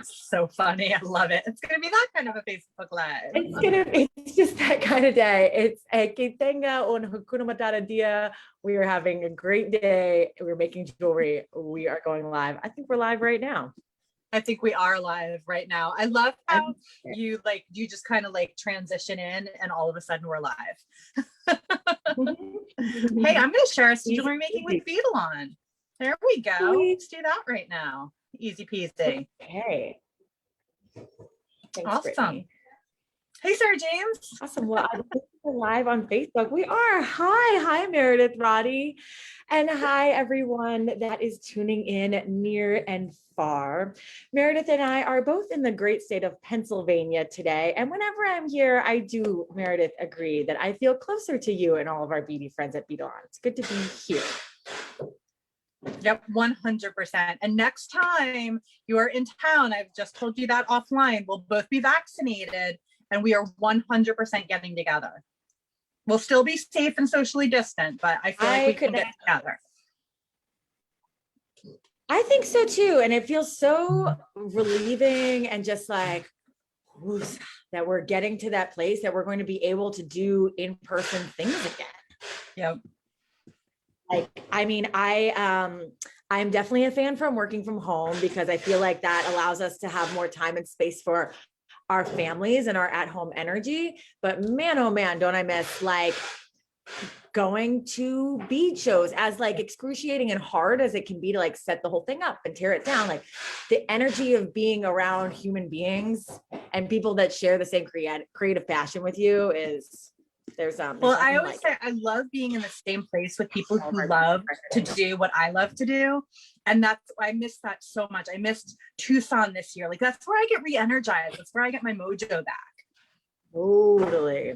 So funny. I love it. It's going to be that kind of a Facebook Live. It's just that kind of day. It's a que tenga un Hakuna Matata dia. We are having a great day. We're making jewelry. We are going live. I think we're live right now. I think we are live right now. I love how you just kind of like transition in and all of a sudden we're live. Hey, I'm going to share a jewelry making with Beadalon. There we go. Let's do that right now. Easy peasy. Okay. Thanks, awesome. Brittany. Hey, Sarah James. Awesome. Well, I think we're live on Facebook. We are. Hi, Meredith Roddy. And hi, everyone that is tuning in near and far. Meredith and I are both in the great state of Pennsylvania today. And whenever I'm here, I do, Meredith, agree that I feel closer to you and all of our beauty friends at Beadalon. It's good to be here. Yep, 100%. And next time you are in town, I've just told you that offline, we'll both be vaccinated and we are 100% getting together. We'll still be safe and socially distant, but I feel like we can get together. I think so too. And it feels so relieving and just like that we're getting to that place that we're going to be able to do in-person things again. Yep. Like, I mean, I'm definitely a fan from working from home because I feel like that allows us to have more time and space for our families and our at-home energy. But man, oh man, don't I miss like going to bead shows, as like excruciating and hard as it can be to like set the whole thing up and tear it down. Like the energy of being around human beings and people that share the same creative passion with you is well, I always say I love being in the same place with people who love to do what I love to do. And I miss that so much. I missed Tucson this year. Like that's where I get re-energized. That's where I get my mojo back. Totally.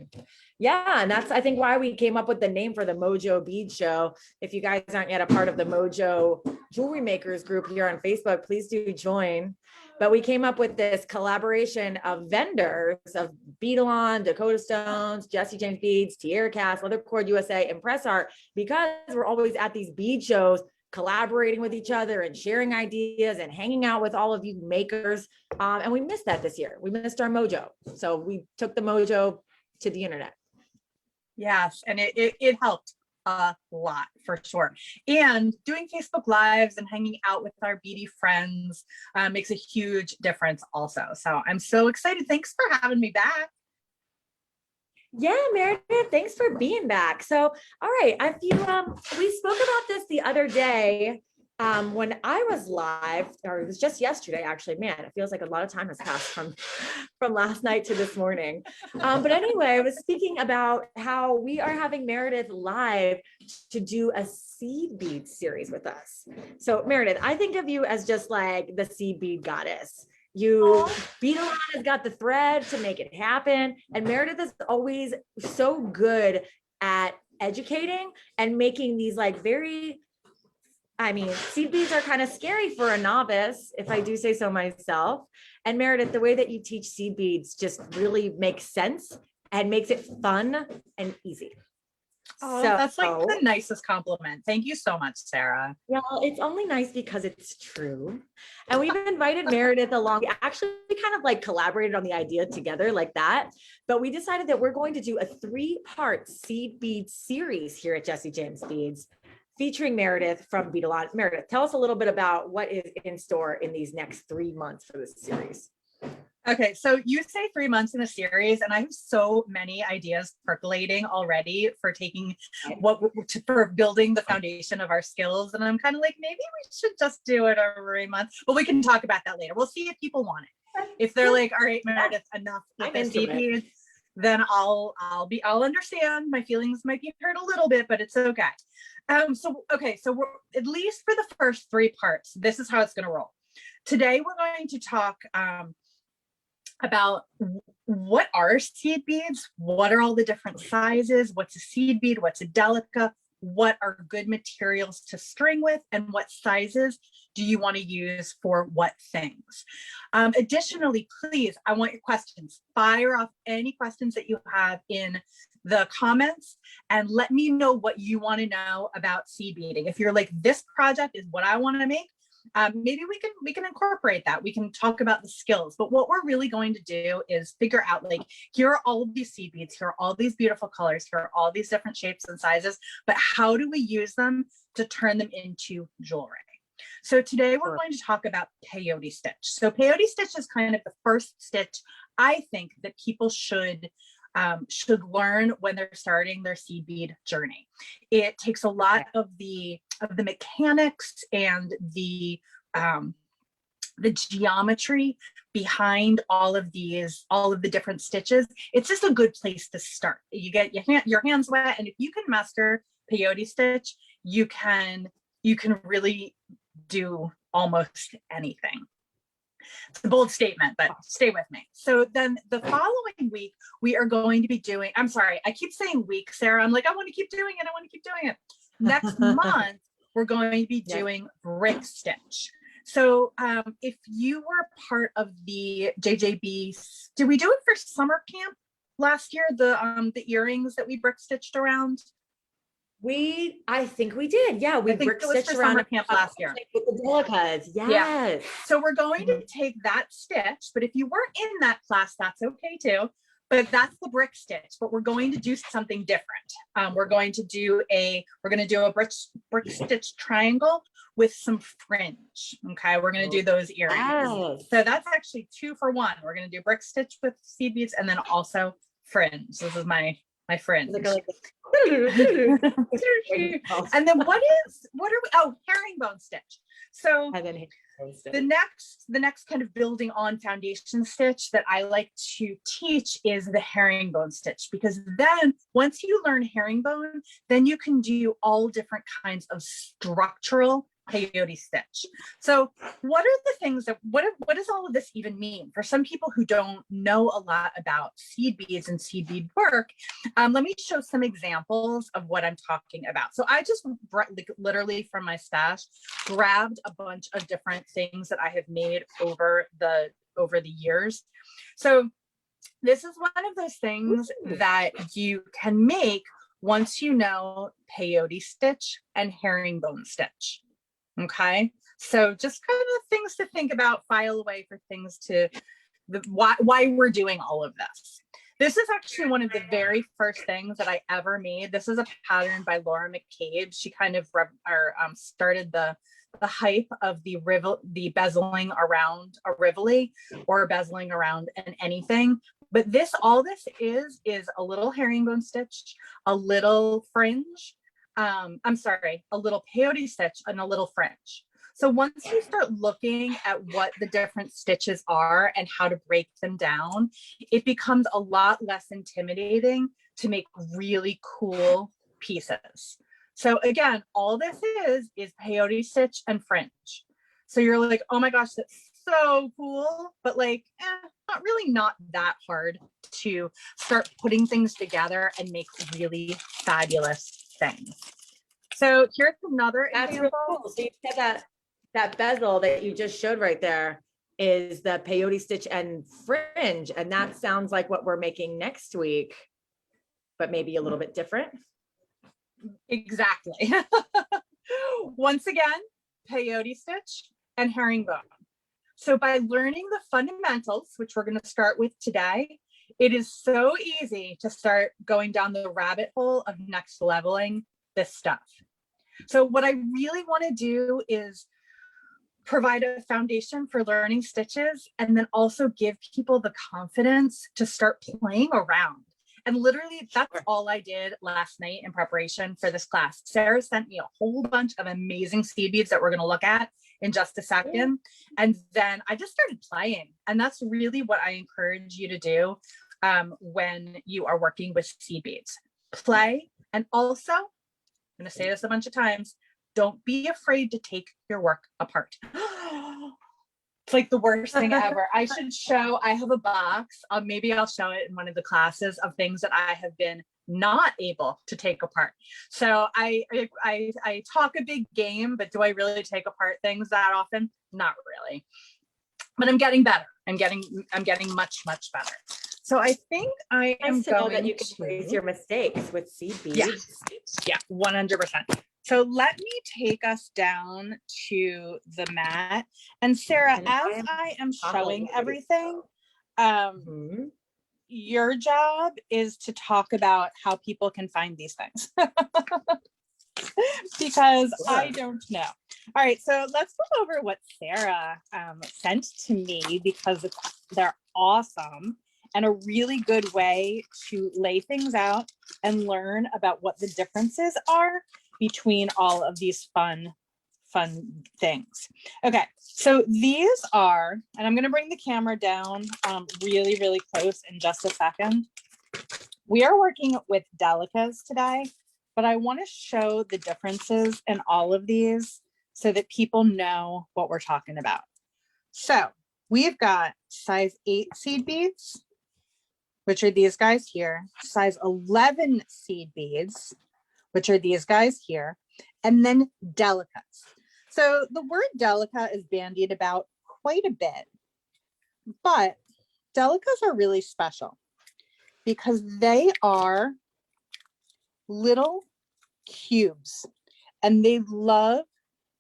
Yeah. And that's, I think, why we came up with the name for the Mojo Bead Show. If you guys aren't yet a part of the Mojo Jewelry Makers group here on Facebook, please do join. But we came up with this collaboration of vendors of Beadalon, Dakota Stones, Jesse James Beads, Tierra Cast, Leathercord USA, and Press Art, because we're always at these bead shows, collaborating with each other and sharing ideas and hanging out with all of you makers. And we missed that this year. We missed our mojo. So we took the mojo to the internet. Yes, and it helped a lot for sure. And doing Facebook Lives and hanging out with our beady friends makes a huge difference also. So I'm so excited. Thanks for having me back. Yeah, Meredith, thanks for being back. So, all right, we spoke about this the other day when I was live, or it was just yesterday, actually. Man, it feels like a lot of time has passed from last night to this morning. But anyway, I was speaking about how we are having Meredith live to do a seed bead series with us. So Meredith, I think of you as just like the seed bead goddess. Beadalon has got the thread to make it happen. And Meredith is always so good at educating and making these like seed beads are kind of scary for a novice, if I do say so myself. And Meredith, the way that you teach seed beads just really makes sense and makes it fun and easy. Oh, that's like the nicest compliment. Thank you so much, Sarah. Well, it's only nice because it's true. And we've invited Meredith along. We actually kind of like collaborated on the idea together like that. But we decided that we're going to do a 3-part seed bead series here at Jesse James Beads, featuring Meredith from Beadalon. Meredith, tell us a little bit about what is in store in these next 3 months for this series. Okay, so you say 3 months in a series, and I have so many ideas percolating already for for building the foundation of our skills. And I'm kind of like, maybe we should just do it every month, but we can talk about that later. We'll see if people want it. If they're like, all right, Meredith, enough with this bead, then I'll understand. My feelings might be hurt a little bit, but it's okay. So we're, at least for the first 3 parts, this is how it's going to roll. Today, we're going to talk about what are seed beads, what are all the different sizes, what's a seed bead, what's a delica, what are good materials to string with, and what sizes do you want to use for what things. Additionally, please, I want your questions. Fire off any questions that you have in the comments and let me know what you want to know about seed beading. If you're like, this project is what I want to make, maybe we can incorporate that. We can talk about the skills, but what we're really going to do is figure out, like, here are all of these seed beads, here are all these beautiful colors, here are all these different shapes and sizes, but how do we use them to turn them into jewelry? So today we're going to talk about peyote stitch. So peyote stitch is kind of the first stitch I think that people should learn when they're starting their seed bead journey. It takes a lot of the mechanics and the geometry behind all of the different stitches. It's just a good place to start. You get your hands wet, and if you can master peyote stitch, you can really do almost anything. It's a bold statement, but stay with me. So then the following week, we are going to be doing, I'm sorry, I keep saying week, Sarah. I'm like, I want to keep doing it. I want to keep doing it. Next month, we're going to be doing brick stitch. So if you were part of the JJB, did we do it for summer camp last year? The earrings that we brick stitched around? I think we did. Yeah, we brick stitched around summer camp last year with the delicas. Yes. Yeah. So we're going to take that stitch, but if you weren't in that class, that's okay too. But that's the brick stitch. But we're going to do something different. We're going to do a brick stitch triangle with some fringe. Okay, we're going to do those earrings. Yes. So that's actually 2 for 1. We're going to do brick stitch with seed beads and then also fringe. This is my fringe. And then what are we? Oh, herringbone stitch. So the next kind of building on foundation stitch that I like to teach is the herringbone stitch, because then once you learn herringbone, then you can do all different kinds of structural peyote stitch. So what are the things that, what does all of this even mean? For some people who don't know a lot about seed beads and seed bead work, let me show some examples of what I'm talking about. So I just literally from my stash grabbed a bunch of different things that I have made over the years. So this is one of those things that you can make once you know peyote stitch and herringbone stitch. Okay, so just kind of things to think about, file away for things why we're doing all of this. This is actually one of the very first things that I ever made. This is a pattern by Laura McCabe. She kind of started the hype of the bezeling around a rivoli or bezeling around anything. But all this is a little herringbone stitch, a little fringe, a little peyote stitch and a little fringe. So once you start looking at what the different stitches are and how to break them down, it becomes a lot less intimidating to make really cool pieces. So again, all this is peyote stitch and fringe. So you're like, oh my gosh, that's so cool, but like, not that hard to start putting things together and make really fabulous things. So here's another example. Really cool. So you said that bezel that you just showed right there is the peyote stitch and fringe, and that sounds like what we're making next week, but maybe a little bit different. Exactly. Once again, peyote stitch and herringbone. So by learning the fundamentals, which we're going to start with today, it is so easy to start going down the rabbit hole of next leveling this stuff. So what I really want to do is provide a foundation for learning stitches and then also give people the confidence to start playing around. And literally that's all I did last night in preparation for this class. Sarah sent me a whole bunch of amazing seed beads that we're going to look at in just a second. And then I just started playing. And that's really what I encourage you to do when you are working with seed beads. Play. And also, I'm going to say this a bunch of times, don't be afraid to take your work apart. It's like the worst thing ever. I have a box. Maybe I'll show it in one of the classes of things that I have been not able to take apart. So I talk a big game, but do I really take apart things that often? Not really. But I'm getting better. I'm getting much, much better. So I think I am going that you can raise your mistakes with seed beads. Yeah, 100%. So let me take us down to the mat. And Sarah, And as I am showing following you. everything, Mhm. your job is to talk about how people can find these things. Because Sure. I don't know. All right, so let's go over what Sarah sent to me, because they're awesome and a really good way to lay things out and learn about what the differences are between all of these fun things. Okay, so these are, and I'm going to bring the camera down really, really close in just a second. We are working with delicas today, but I want to show the differences in all of these so that people know what we're talking about. So we've got size 8 seed beads, which are these guys here, size 11 seed beads, which are these guys here, and then delicas. So the word delica is bandied about quite a bit, but delicas are really special because they are little cubes and they love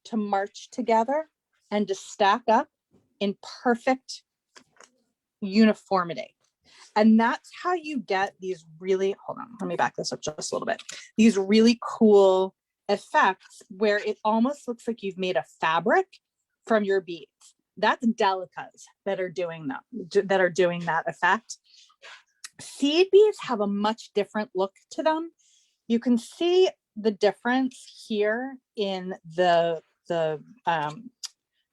to march together and to stack up in perfect uniformity. And that's how you get these really, hold on, let me back this up just a little bit. These really cool effects where it almost looks like you've made a fabric from your beads. That's delicas that are doing that effect. Seed beads have a much different look to them. You can see the difference here in the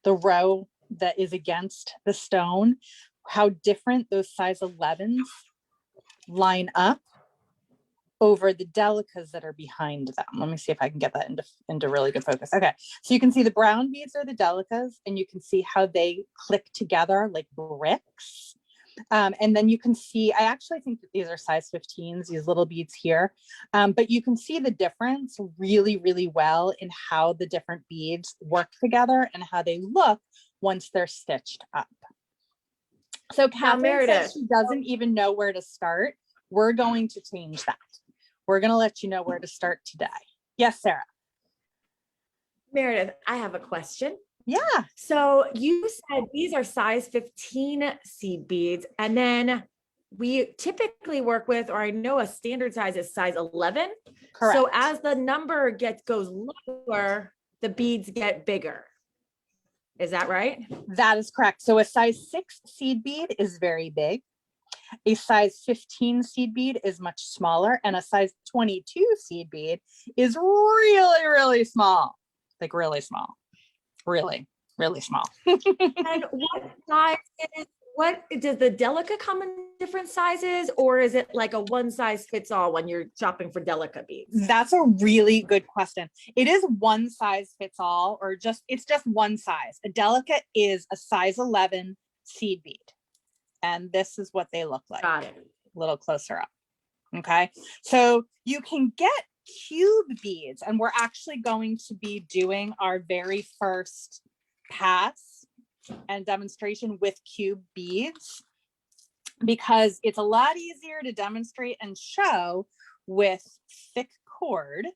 row that is against the stone, how different those size 11s line up over the delicas that are behind them. Let me see if I can get that into really good focus. Okay, so you can see the brown beads are the delicas, and you can see how they click together like bricks. And then you can see, I actually think that these are size 15s, these little beads here, but you can see the difference really, really well in how the different beads work together and how they look once they're stitched up. So Catherine says she doesn't even know where to start. We're going to change that. We're going to let you know where to start today. Yes, Sarah. Meredith, I have a question. Yeah. So you said these are size 15 seed beads, and then we typically work with, or I know a standard size is size 11. Correct. So as the number goes lower, the beads get bigger. Is that right? That is correct. So a size 6 seed bead is very big. A size 15 seed bead is much smaller, and a size 22 seed bead is really, really small. Like really small. Really, really small. And what does the delica come in different sizes, or is it like a one size fits all when you're shopping for delica beads? That's a really good question. It is one size fits all, or it's just one size. A delica is a size 11 seed bead. And this is what they look like. Got it. A little closer up. Okay. So you can get cube beads, and we're actually going to be doing our very first pass and demonstration with cube beads, because it's a lot easier to demonstrate and show with thick cord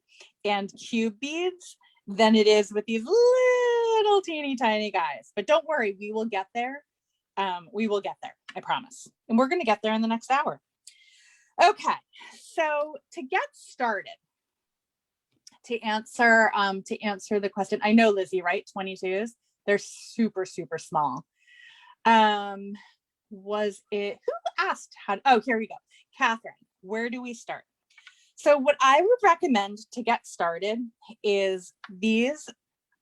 and cube beads than it is with these little teeny tiny guys. But don't worry, we will get there. We will get there, I promise. And we're going to get there in the next hour. Okay, so to get started, to answer the question, I know, Lizzie, right? 22s, they're super, super small. Was it, who asked how, oh, here we go. Catherine, where do we start? So what I would recommend to get started is these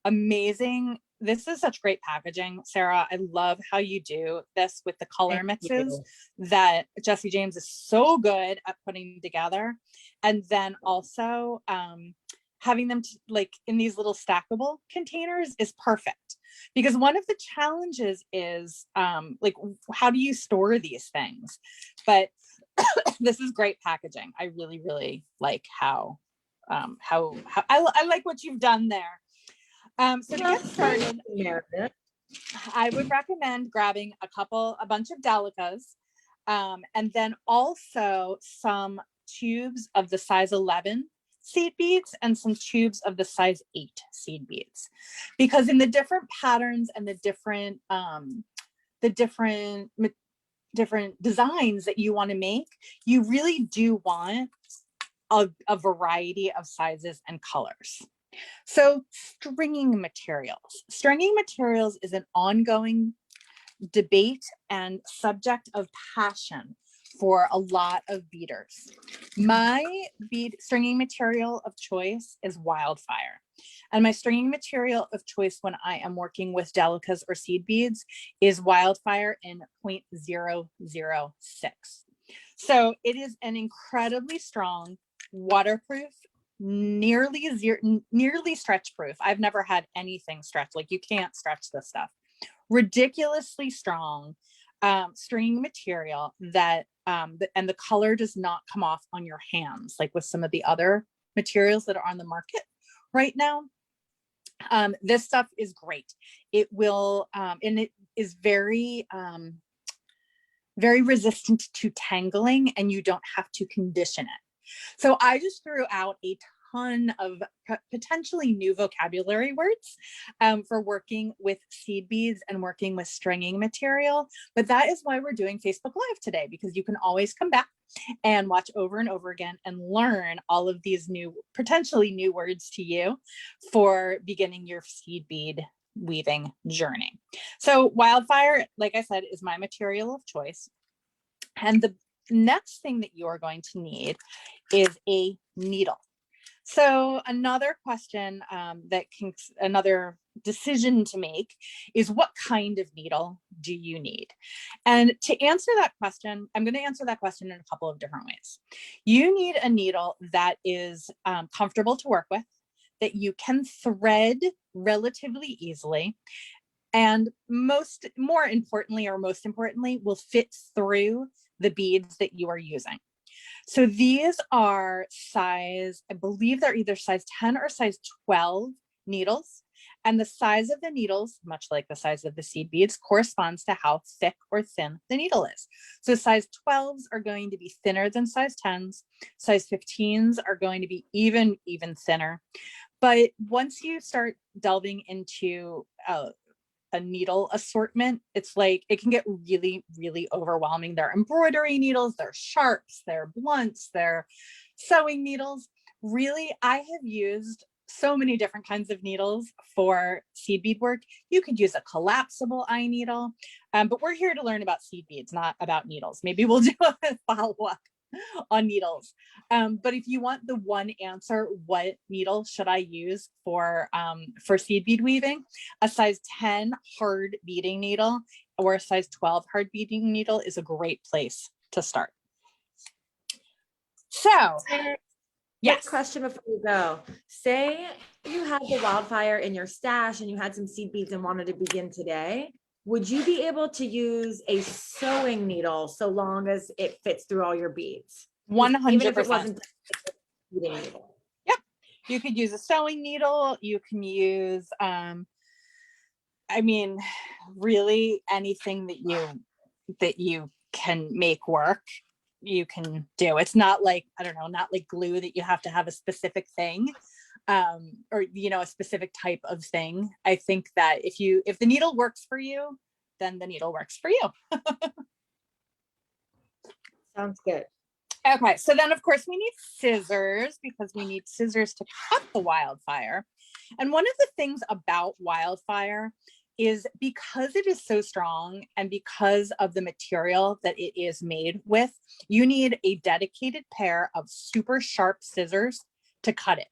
amazing, this is such great packaging, Sarah. I love how you do this with the color mixes that Jessie James is so good at putting together. And then also having them like in these little stackable containers is perfect, because one of the challenges is like, how do you store these things? But this is great packaging. I really, really like how I like what you've done there. So to get started, I would recommend grabbing a bunch of delicas, and then also some tubes of the size 11 seed beads and some tubes of the size 8 seed beads, because in the different patterns and the different designs that you want to make, you really do want a variety of sizes and colors. So stringing materials. Stringing materials is an ongoing debate and subject of passion for a lot of beaders. My bead stringing material of choice is wildfire. And my stringing material of choice when I am working with delicas or seed beads is wildfire in 0.006. So it is an incredibly strong, waterproof, nearly stretch proof. I've never had anything stretch, like you can't stretch this stuff. Ridiculously strong stringing material that and the color does not come off on your hands like with some of the other materials that are on the market right now. This stuff is great. It will and it is very resistant to tangling, and you don't have to condition it. So I just threw out a ton of potentially new vocabulary words for working with seed beads and working with stringing material. But that is why we're doing Facebook Live today, because you can always come back and watch over and over again and learn all of these new, potentially new words to you for beginning your seed bead weaving journey. So wildfire, like I said, is my material of choice. And the next thing that you are going to need is a needle. So another question another decision to make is, what kind of needle do you need? And to answer that question, I'm going to answer that question in a couple of different ways. You need a needle that is comfortable to work with, that you can thread relatively easily, and most importantly, will fit through the beads that you are using. So these are I believe they're either size 10 or size 12 needles. And the size of the needles, much like the size of the seed beads, corresponds to how thick or thin the needle is. So size 12s are going to be thinner than size 10s. Size 15s are going to be even thinner. But once you start delving into a needle assortment, it's like it can get really, really overwhelming. There are embroidery needles, there are sharps, there are blunts, there are sewing needles. Really, I have used so many different kinds of needles for seed bead work. You could use a collapsible eye needle, but we're here to learn about seed beads, not about needles. Maybe we'll do a follow-up on needles. But if you want the one answer, what needle should I use for seed bead weaving? A size 10 hard beading needle or a size 12 hard beading needle is a great place to start. So, yes. Question before we go. Say you had the wildfire in your stash and you had some seed beads and wanted to begin today. Would you be able to use a sewing needle so long as it fits through all your beads? 100%. Even if it wasn't a beading needle. Yep. You could use a sewing needle. You can use, really anything that you can make work, you can do. It's not like, I don't know, not like glue that you have to have a specific thing. Or a specific type of thing. I think that if the needle works for you, then the needle works for you. Sounds good. Okay, so then of course we need scissors, because we need scissors to cut the wildfire. And one of the things about wildfire is, because it is so strong and because of the material that it is made with, you need a dedicated pair of super sharp scissors to cut it.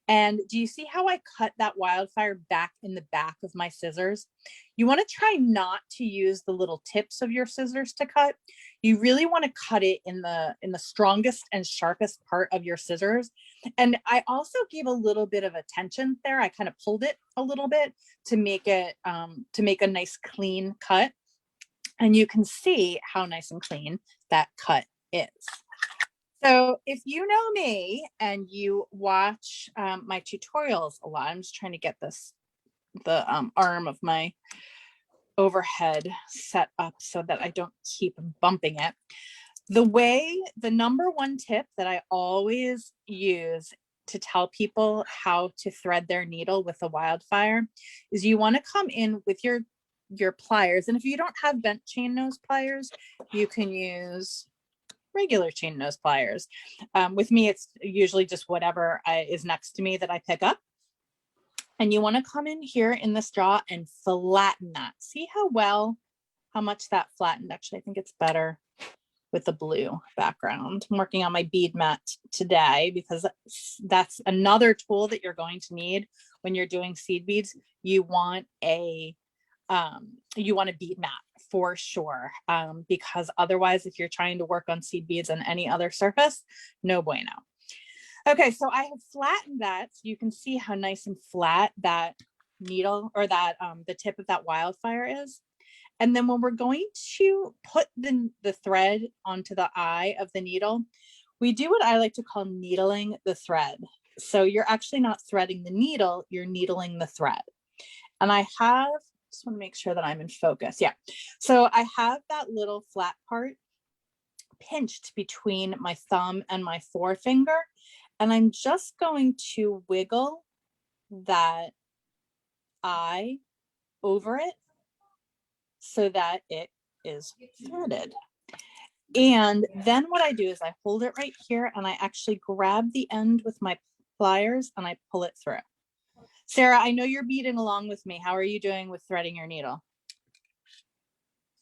And do you see how I cut that wildfire back in the back of my scissors? You want to try not to use the little tips of your scissors to cut. You really want to cut it in the strongest and sharpest part of your scissors. And I also gave a little bit of a tension there. I kind of pulled it a little bit to make it to make a nice clean cut. And you can see how nice and clean that cut is. So if you know me and you watch my tutorials a lot, I'm just trying to get the arm of my overhead set up so that I don't keep bumping it. The number one tip that I always use to tell people how to thread their needle with a wildfire is you want to come in with your pliers. And if you don't have bent chain nose pliers, you can use regular chain nose pliers. With me, it's usually just whatever is next to me that I pick up. And you want to come in here in this draw and flatten that. See how much that flattened. Actually, I think it's better with the blue background. I'm working on my bead mat today because that's another tool that you're going to need when you're doing seed beads. You want a bead mat for sure, because otherwise, if you're trying to work on seed beads on any other surface, no bueno. Okay, so I have flattened that. So you can see how nice and flat that needle or that the tip of that wildfire is. And then when we're going to put the thread onto the eye of the needle, we do what I like to call needling the thread. So you're actually not threading the needle, you're needling the thread. And I just want to make sure that I'm in focus. Yeah. So I have that little flat part pinched between my thumb and my forefinger. And I'm just going to wiggle that eye over it so that it is threaded. And then what I do is I hold it right here and I actually grab the end with my pliers and I pull it through. Sarah, I know you're beading along with me. How are you doing with threading your needle?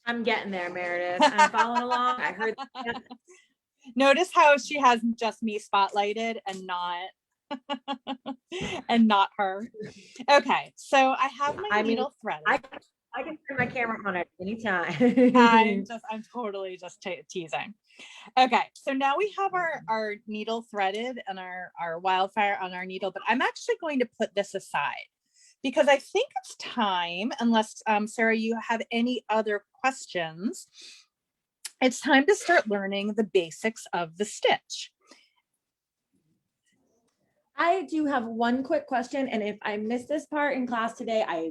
I'm getting there, Meredith. I'm following along. I heard that. Notice how she has just me spotlighted and not her. Okay, so I have my needle threaded. I can turn my camera on at any time. I'm totally just teasing. Okay, so now we have our needle threaded and our wildfire on our needle, but I'm actually going to put this aside because I think it's time, unless Sarah, you have any other questions, it's time to start learning the basics of the stitch. I do have one quick question, and if I missed this part in class today, I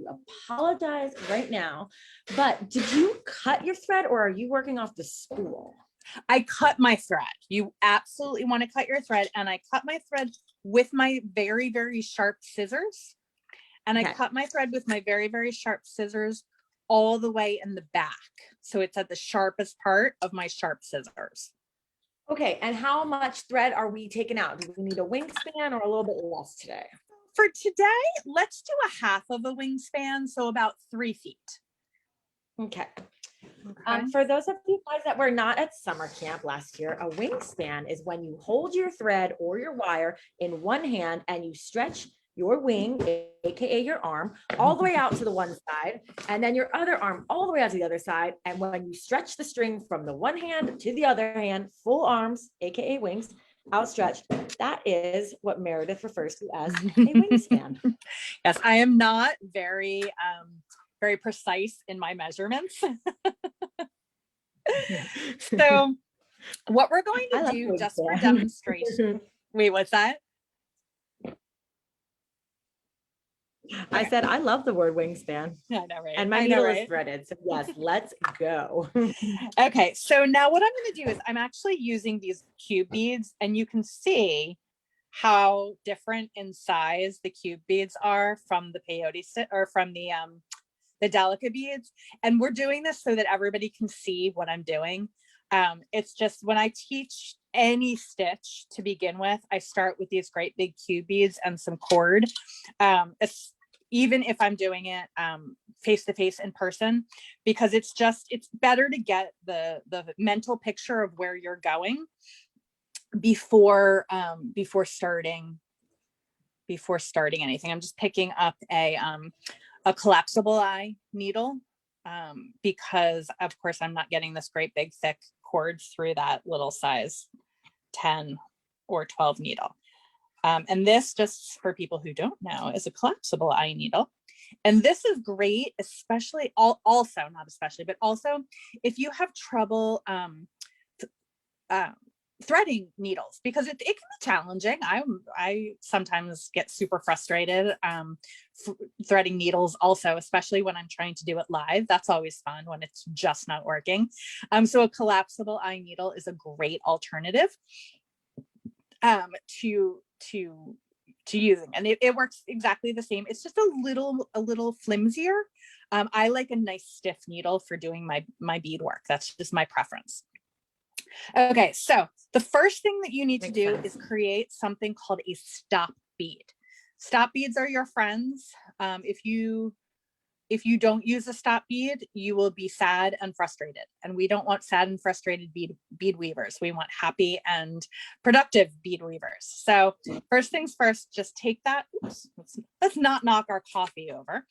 apologize right now, but did you cut your thread or are you working off the spool? I cut my thread. You absolutely want to cut your thread, and I cut my thread with my very, very sharp scissors, and I cut my thread with my very, very sharp scissors all the way in the back. So it's at the sharpest part of my sharp scissors. Okay, and how much thread are we taking out? Do we need a wingspan or a little bit less today? For today, let's do a half of a wingspan, so about 3 feet. Okay. For those of you guys that were not at summer camp last year, a wingspan is when you hold your thread or your wire in one hand and you stretch your wing, aka your arm, all the way out to the one side, and then your other arm all the way out to the other side. And when you stretch the string from the one hand to the other hand, full arms, aka wings, outstretched, that is what Meredith refers to as a wingspan. Yes, I am not very precise in my measurements. So what we're going to do just for demonstration. Wait, what's that? I said, I love the word wingspan. I know, right? And my needle is threaded. So yes, let's go. Okay, so now what I'm going to do is I'm actually using these cube beads, and you can see how different in size the cube beads are from the peyote or from the delica beads. And we're doing this so that everybody can see what I'm doing. It's just when I teach any stitch to begin with, I start with these great big cube beads and some cord. Even if I'm doing it face to face in person, because it's better to get the mental picture of where you're going before starting anything. I'm just picking up a collapsible eye needle because of course I'm not getting this great big thick cord through that little size 10 or 12 needle. And this, just for people who don't know, is a collapsible eye needle. And this is great, especially also if you have trouble threading needles, because it can be challenging. I sometimes get super frustrated threading needles also, especially when I'm trying to do it live. That's always fun when it's just not working. So a collapsible eye needle is a great alternative using, and it works exactly the same. It's just a little flimsier. I like a nice stiff needle for doing my bead work. That's just my preference. Okay, so the first thing that you need to do is create something called a stop bead. Stop beads are your friends. If you don't use a stop bead, you will be sad and frustrated. And we don't want sad and frustrated bead weavers. We want happy and productive bead weavers. So first things first, just take that. Oops, let's not knock our coffee over.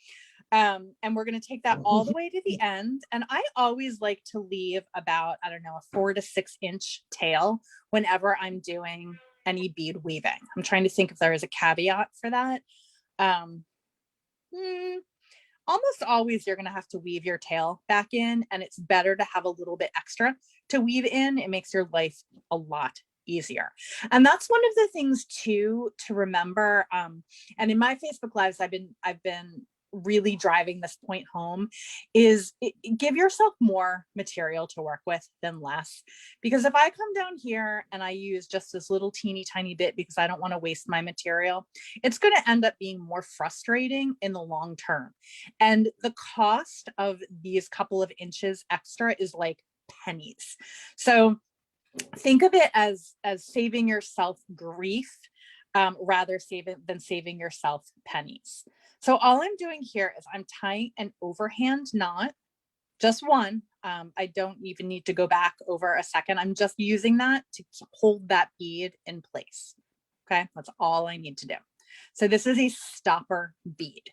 And we're going to take that all the way to the end. And I always like to leave about, I don't know, a 4 to 6 inch tail whenever I'm doing any bead weaving. I'm trying to think if there is a caveat for that. Almost always you're going to have to weave your tail back in, and it's better to have a little bit extra to weave in. It makes your life a lot easier. And that's one of the things too to remember. And in my Facebook lives, I've been really driving this point home is give yourself more material to work with than less. Because if I come down here and I use just this little teeny tiny bit because I don't want to waste my material, it's going to end up being more frustrating in the long term. And the cost of these couple of inches extra is like pennies. So think of it as saving yourself grief rather than saving yourself pennies. So all I'm doing here is I'm tying an overhand knot, just one. I don't even need to go back over a second. I'm just using that to hold that bead in place. Okay, that's all I need to do. So this is a stopper bead.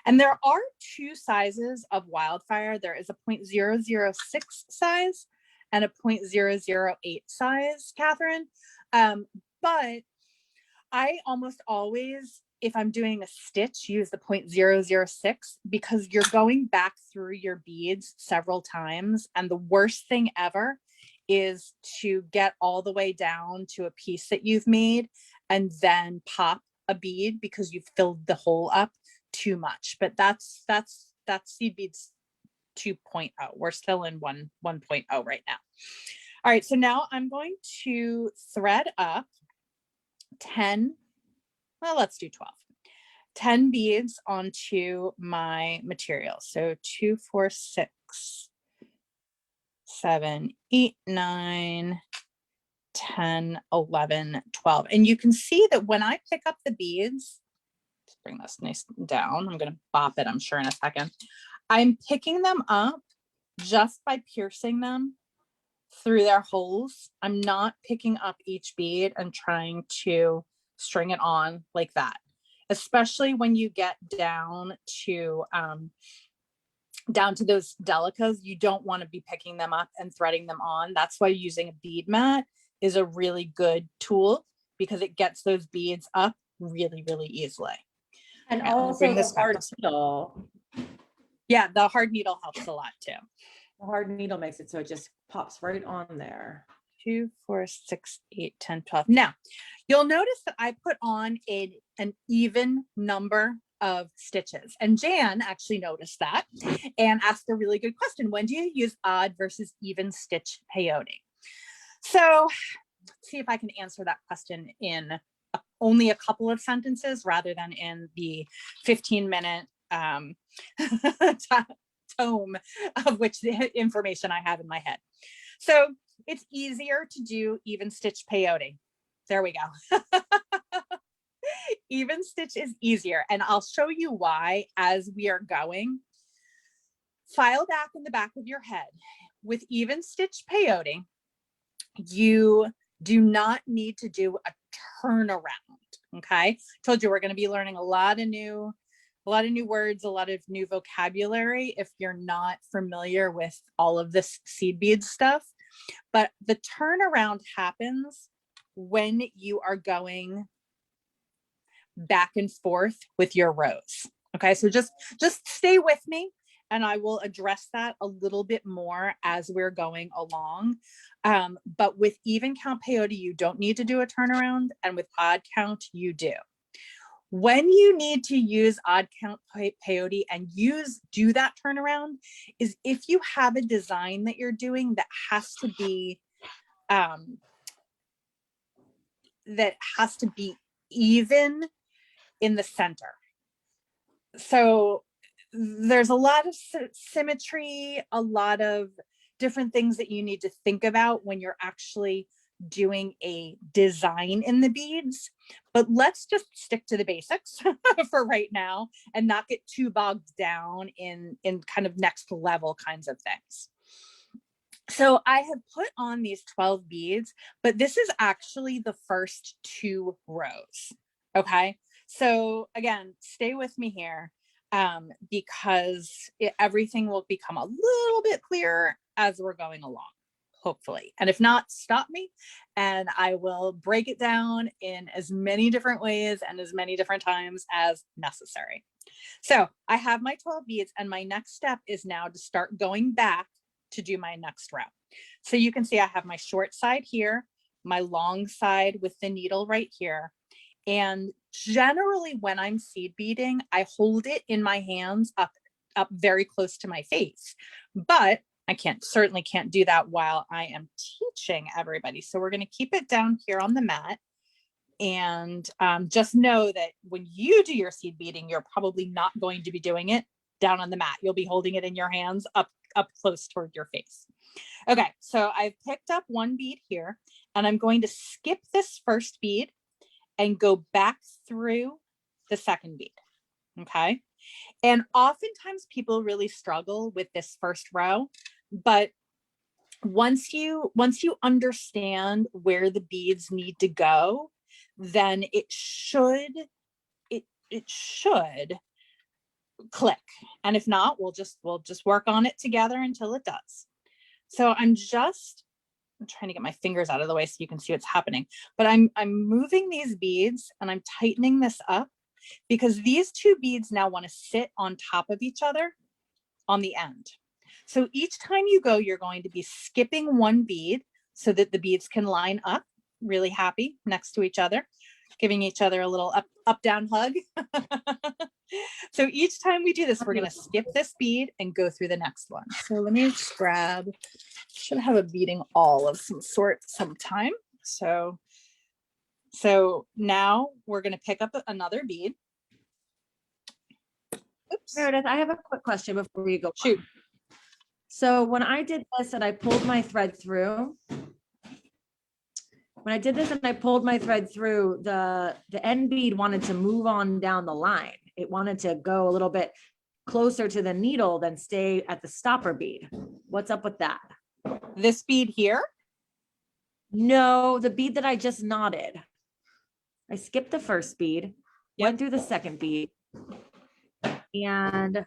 And there are 2 sizes of wildfire. There is a 0.006 size and a 0.008 size, Catherine. But I almost always, if I'm doing a stitch, use the 0.006 because you're going back through your beads several times. And the worst thing ever is to get all the way down to a piece that you've made and then pop a bead because you've filled the hole up too much. But that's Seed Beads 2.0. We're still in 1.0 right now. All right, so now I'm going to thread up 10, well, let's do 12. 10 beads onto my material. So 2, 4, 6, 7, 8, 9, 10, 11, 12. And you can see that when I pick up the beads, let's bring this nice down. I'm going to bop it, I'm sure, in a second. I'm picking them up just by piercing them through their holes. I'm not picking up each bead and trying to string it on like that, especially when you get down to those delicas. You don't want to be picking them up and threading them on. That's why using a bead mat is a really good tool because it gets those beads up really, really easily. And also the hard needle. Yeah, the hard needle helps a lot too. The hard needle makes it so it just pops right on there. 2, 4, 6, 8, 10, 12. Now, you'll notice that I put on an even number of stitches. And Jan actually noticed that and asked a really good question. When do you use odd versus even stitch peyote? So let's see if I can answer that question in only a couple of sentences rather than in the 15-minute tome of which the information I have in my head. So it's easier to do even stitch peyote. There we go. Even stitch is easier. And I'll show you why as we are going. File back in the back of your head. With even stitch peyote, you do not need to do a turnaround. Okay. Told you we're going to be learning a lot of new words, a lot of new vocabulary if you're not familiar with all of this seed bead stuff. But the turnaround happens when you are going back and forth with your rows. Okay, so just stay with me and I will address that a little bit more as we're going along. But with even count peyote, you don't need to do a turnaround, and with odd count, you do. When you need to use odd count peyote and do that turnaround is if you have a design that you're doing that has to be even in the center. So there's a lot of symmetry, a lot of different things that you need to think about when you're actually doing a design in the beads. But let's just stick to the basics for right now and not get too bogged down in kind of next level kinds of things. So I have put on these 12 beads, but this is actually the first 2 rows. Okay. So again, stay with me here, because everything will become a little bit clearer as we're going along, hopefully. And if not, stop me and I will break it down in as many different ways and as many different times as necessary. So I have my 12 beads, and my next step is now to start going back to do my next row. So you can see I have my short side here, my long side with the needle right here. And generally when I'm seed beading, I hold it in my hands up very close to my face, but I certainly can't do that while I am teaching everybody. So we're going to keep it down here on the mat. And just know that when you do your seed beading, you're probably not going to be doing it down on the mat. You'll be holding it in your hands up close toward your face. Okay, so I've picked up 1 bead here, and I'm going to skip this first bead and go back through the second bead. Okay. And oftentimes people really struggle with this first row, but once you understand where the beads need to go, then it should click. And if not, we'll just work on it together until it does. So I'm trying to get my fingers out of the way so you can see what's happening, but I'm moving these beads and I'm tightening this up because these 2 beads now want to sit on top of each other on the end. So each time you go, you're going to be skipping 1 bead so that the beads can line up really happy next to each other, giving each other a little up down hug. So each time we do this, we're going to skip this bead and go through the next one. So let me just should have a beading awl of some sort sometime. So now we're going to pick up another bead. Oops. Meredith, I have a quick question before you go. Shoot. So when I did this and I pulled my thread through, the end bead wanted to move on down the line. It wanted to go a little bit closer to the needle than stay at the stopper bead. What's up with that? This bead here? No, the bead that I just knotted. I skipped the first bead, went through the second bead, and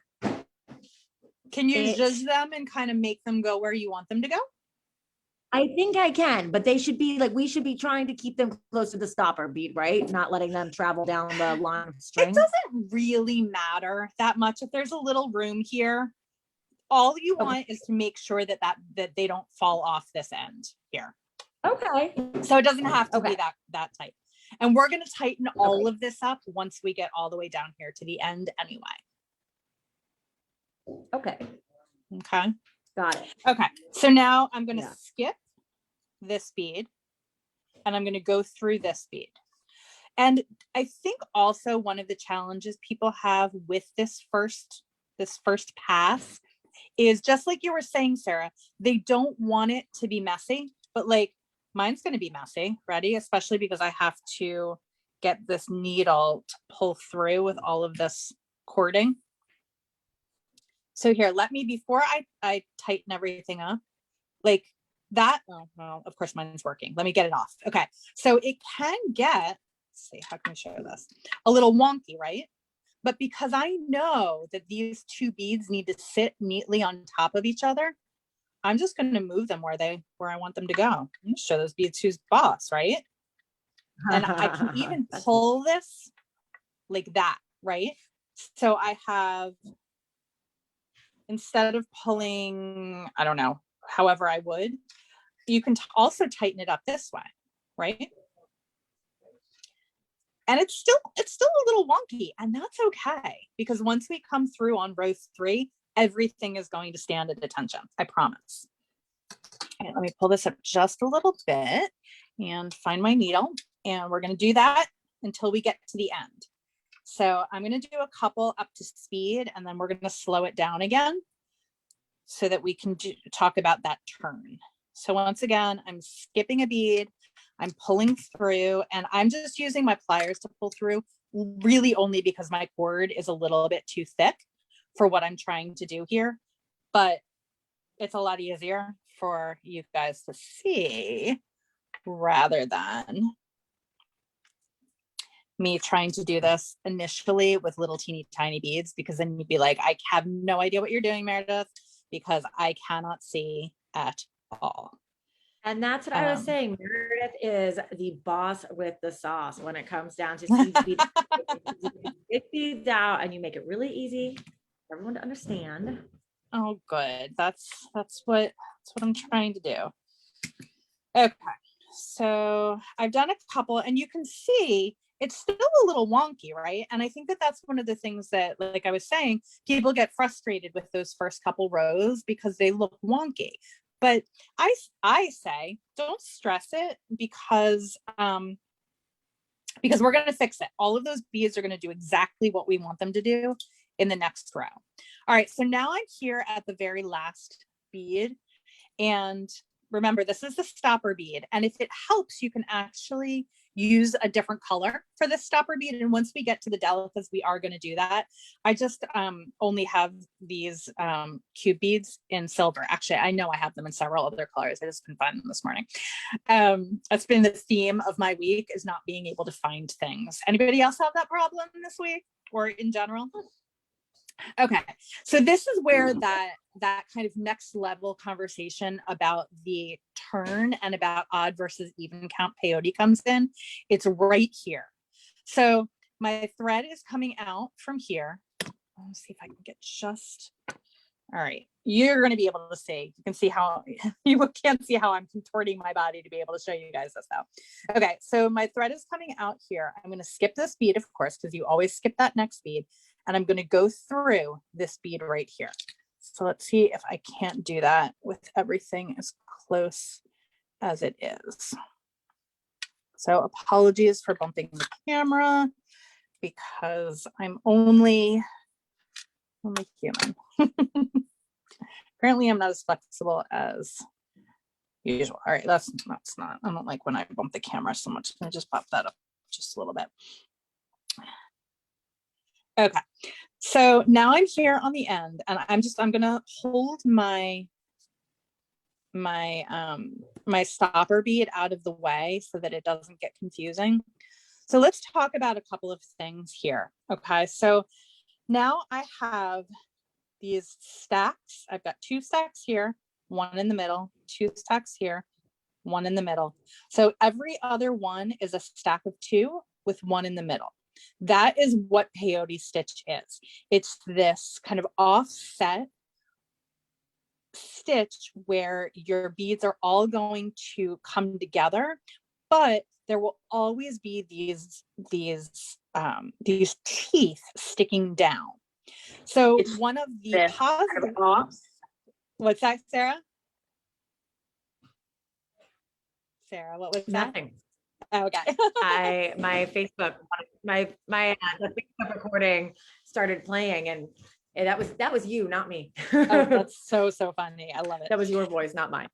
can you zhuzh them and kind of make them go where you want them to go? I think I can, but they should be like, we should be trying to keep them close to the stopper bead, right? Not letting them travel down the line of string. It doesn't really matter that much. If there's a little room here, all you want is to make sure that they don't fall off this end here. Okay. So it doesn't have to be that tight. And we're going to tighten all of this up once we get all the way down here to the end anyway. Okay. Okay. Got it. Okay. So now I'm going to skip this bead and I'm going to go through this bead. And I think also one of the challenges people have with this first pass is just like you were saying, Sarah, they don't want it to be messy, but like mine's going to be messy, ready? Especially because I have to get this needle to pull through with all of this cording. So here, before I tighten everything up, like that, oh, well, of course mine's working. Let me get it off. Okay. So it can get, let's see, how can I show this? A little wonky, right? But because I know that these 2 beads need to sit neatly on top of each other, I'm just going to move them where I want them to go. I'm going to show those beads who's boss, right? And I can even pull this like that, right? So I have, instead of pulling, I don't know, however I would, you can also tighten it up this way, right? And it's still a little wonky, and that's okay, because once we come through on row 3, everything is going to stand at attention. I promise. Okay, let me pull this up just a little bit and find my needle. And we're going to do that until we get to the end. So I'm going to do a couple up to speed, and then we're going to slow it down again so that we can talk about that turn. So once again, I'm skipping a bead, I'm pulling through, and I'm just using my pliers to pull through, really only because my cord is a little bit too thick for what I'm trying to do here, but it's a lot easier for you guys to see rather than me trying to do this initially with little teeny tiny beads, because then you'd be like, I have no idea what you're doing, Meredith, because I cannot see at all. And that's what I was saying. Meredith is the boss with the sauce when it comes down to seeds beads. It beads out and you make it really easy for everyone to understand. Oh, good. That's what I'm trying to do. Okay, so I've done a couple, and you can see it's still a little wonky, right? And I think that that's one of the things that, like I was saying, people get frustrated with those first couple rows because they look wonky. But I say, don't stress it, because we're going to fix it. All of those beads are going to do exactly what we want them to do in the next row. All right, so now I'm here at the very last bead, and remember, this is the stopper bead, and if it helps, you can actually use a different color for this stopper bead. And once we get to the delicas, we are going to do that. I just only have these cube beads in silver. Actually, I know I have them in several other colors. I just couldn't find them this morning. That's been the theme of my week, is not being able to find things. Anybody else have that problem this week or in general? Okay, so this is where that kind of next level conversation about the turn and about odd versus even count peyote comes in. It's right here. So my thread is coming out from here. Let's see if I can get just, all right. You're going to be able to see, you can see how, you can't see how I'm contorting my body to be able to show you guys this now. Okay, so my thread is coming out here. I'm going to skip this bead, of course, because you always skip that next bead. And I'm going to go through this bead right here. So let's see if I can't do that with everything as close as it is. So apologies for bumping the camera, because I'm only human. Apparently I'm not as flexible as usual. All right, that's not, I don't like when I bump the camera so much. I just pop that up just a little bit. Okay, so now I'm here on the end, and I'm gonna hold my stopper bead out of the way so that it doesn't get confusing. So let's talk about a couple of things here. Okay, so now I have these stacks. I've got 2 stacks here, 1 in the middle, 2 stacks here, 1 in the middle. So every other one is a stack of 2 with 1 in the middle. That is what peyote stitch is. It's this kind of offset stitch where your beads are all going to come together, but there will always be these teeth sticking down. So it's one of the positive, what's that, Sarah? Sarah, what was Nothing. that? Okay. My Facebook, the Facebook recording started playing, and that was you, not me. Oh, that's so funny. I love it. That was your voice, not mine.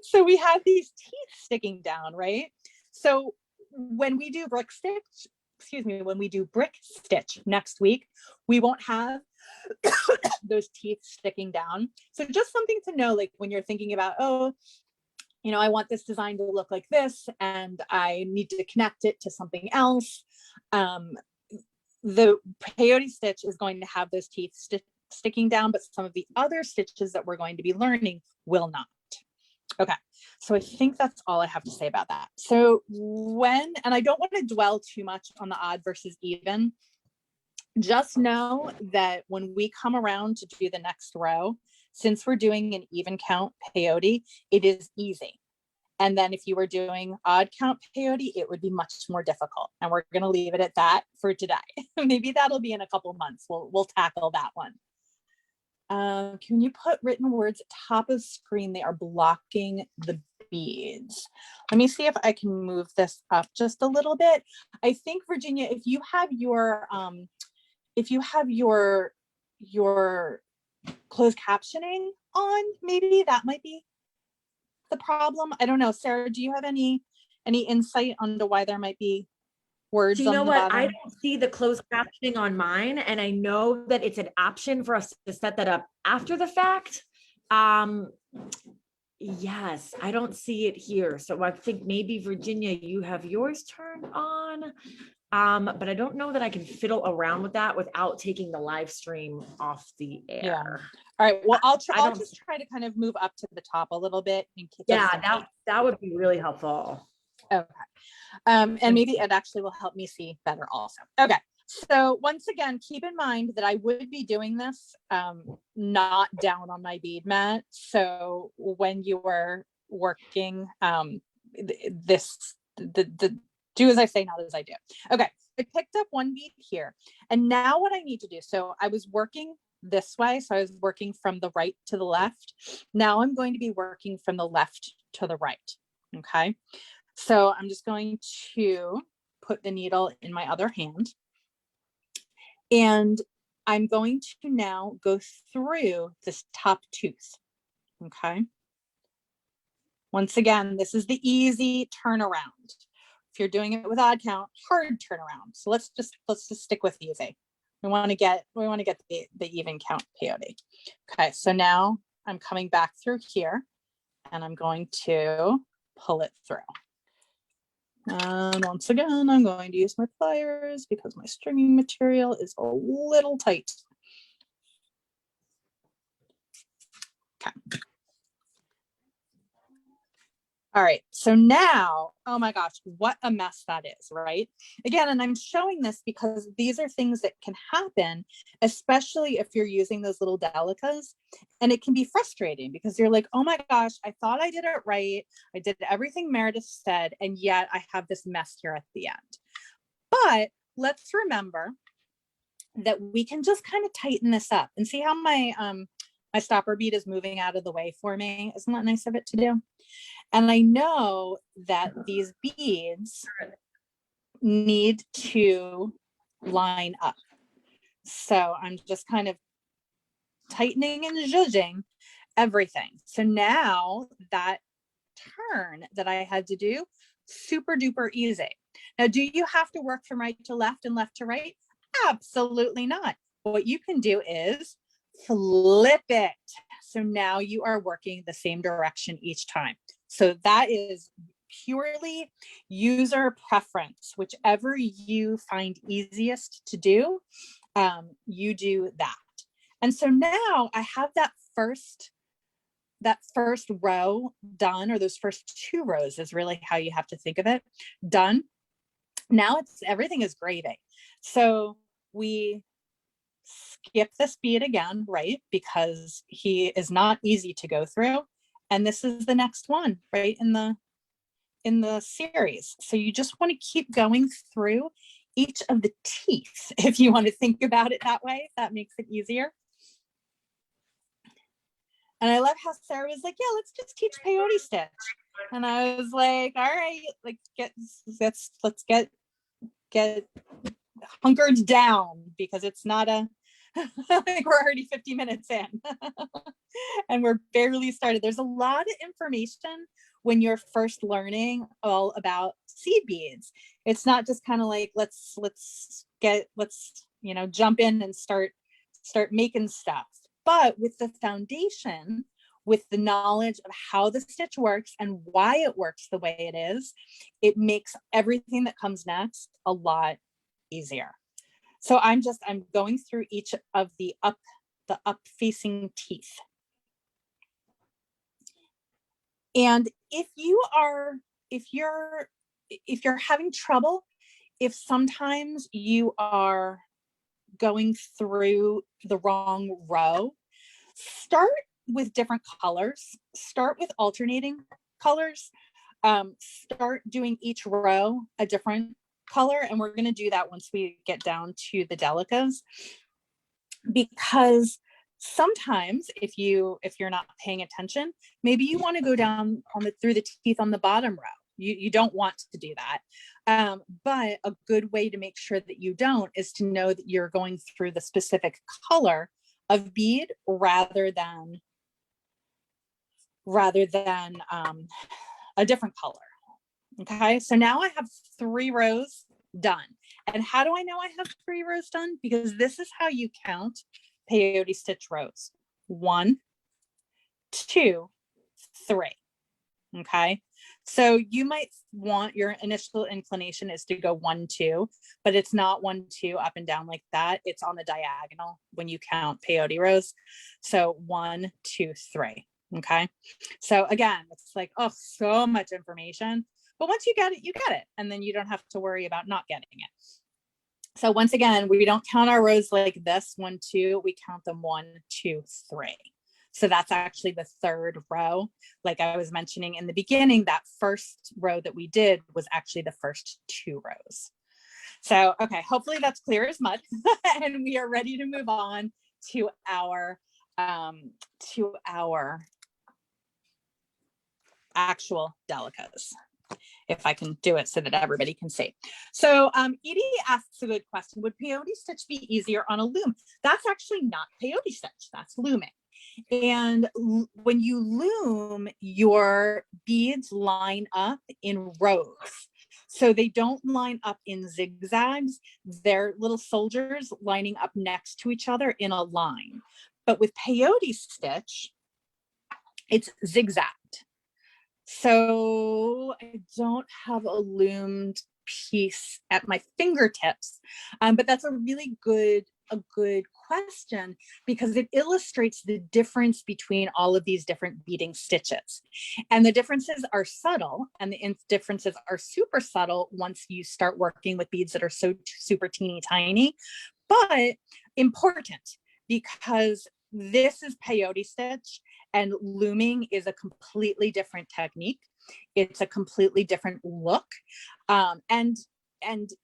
So we have these teeth sticking down, right? So when we do brick stitch next week, we won't have those teeth sticking down. So just something to know, like when you're thinking about, oh, you know, I want this design to look like this, and I need to connect it to something else. The peyote stitch is going to have those teeth sticking down, but some of the other stitches that we're going to be learning will not. Okay, so I think that's all I have to say about that. So and I don't want to dwell too much on the odd versus even, just know that when we come around to do the next row, since we're doing an even count peyote, it is easy. And then if you were doing odd count peyote, it would be much more difficult. And we're going to leave it at that for today. Maybe that'll be in a couple months. We'll tackle that one. Can you put written words at top of screen? They are blocking the beads. Let me see if I can move this up just a little bit. I think, Virginia, if you have your closed captioning on, maybe that might be the problem. I don't know. Sarah, do you have any insight onto why there might be words So you know on the what? bottom? I don't see the closed captioning on mine, and I know that it's an option for us to set that up after the fact. Yes, I don't see it here. So I think maybe Virginia, you have yours turned on. But I don't know that I can fiddle around with that without taking the live stream off the air. Yeah. All right. Well, I'll just try to kind of move up to the top a little bit. Yeah, that would be really helpful. Okay. And maybe it actually will help me see better also. Okay. So once again, keep in mind that I would be doing this not down on my bead mat. So when you are working, do as I say, not as I do. Okay, I picked up one bead here. And now what I need to do, so I was working this way. So I was working from the right to the left. Now I'm going to be working from the left to the right. Okay. So I'm just going to put the needle in my other hand. And I'm going to now go through this top tooth. Okay. Once again, this is the easy turnaround. If you're doing it with odd count, hard turnaround. So let's just stick with easy. We want to get the even count peyote. Okay. So now I'm coming back through here and I'm going to pull it through. And once again, I'm going to use my pliers because my stringing material is a little tight. Okay. All right, so now, oh my gosh, what a mess that is, right? Again, and I'm showing this because these are things that can happen, especially if you're using those little delicas, and it can be frustrating because you're like, oh my gosh, I thought I did it right. I did everything Meredith said, and yet I have this mess here at the end. But let's remember that we can just kind of tighten this up and see how my stopper bead is moving out of the way for me. Isn't that nice of it to do? And I know that these beads need to line up. So I'm just kind of tightening and zhuzhing everything. So now that turn that I had to do, super duper easy. Now, do you have to work from right to left and left to right? Absolutely not. What you can do is flip it. So now you are working the same direction each time. So that is purely user preference. Whichever you find easiest to do, you do that. And so now I have that first row done, or those first two rows is really how you have to think of it, done. Now everything is gravy. So we skip this bead again, right? Because he is not easy to go through. And this is the next one, right, in the series. So you just want to keep going through each of the teeth, if you want to think about it that way, if that makes it easier. And I love how Sarah was like, yeah, let's just teach peyote stitch. And I was like, all right, like let's get hunkered down, because it's not like we're already 50 minutes in and we're barely started. There's a lot of information when you're first learning all about seed beads. It's not just kind of like, let's jump in and start making stuff. But with the foundation, with the knowledge of how the stitch works and why it works the way it is, it makes everything that comes next a lot easier. So I'm going through each of the up facing teeth. And if you're having trouble, if sometimes you are going through the wrong row, start with different colors, start with alternating colors, start doing each row a different color. And we're going to do that once we get down to the delicas, because Sometimes if you're not paying attention, maybe you want to go down through the teeth on the bottom row. You don't want to do that. But a good way to make sure that you don't is to know that you're going through the specific color of bead rather than a different color. Okay, so now I have 3 rows done. And how do I know I have 3 rows done? Because this is how you count peyote stitch rows. 1, 2, 3. Okay, so you might want, your initial inclination is to go 1, 2, but it's not 1, 2 up and down like that. It's on the diagonal when you count peyote rows. So 1, 2, 3. Okay, so again, it's like, oh, so much information, but once you get it, you get it, and then you don't have to worry about not getting it. So once again, we don't count our rows like this, 1, 2, we count them 1, 2, 3. So that's actually the 3rd row. Like I was mentioning in the beginning, that first row that we did was actually the first 2 rows. So, okay, hopefully that's clear as mud. And we are ready to move on to our actual delicas, if I can do it so that everybody can see. So Edie asks a good question. Would peyote stitch be easier on a loom? That's actually not peyote stitch, that's looming. And when you loom, your beads line up in rows. So they don't line up in zigzags. They're little soldiers lining up next to each other in a line. But with peyote stitch, it's zigzagged. So I don't have a loomed piece at my fingertips, but that's a really good question, because it illustrates the difference between all of these different beading stitches. And the differences are subtle, and the differences are super subtle once you start working with beads that are so super teeny tiny, but important, because this is peyote stitch and looming is a completely different technique. It's a completely different look, and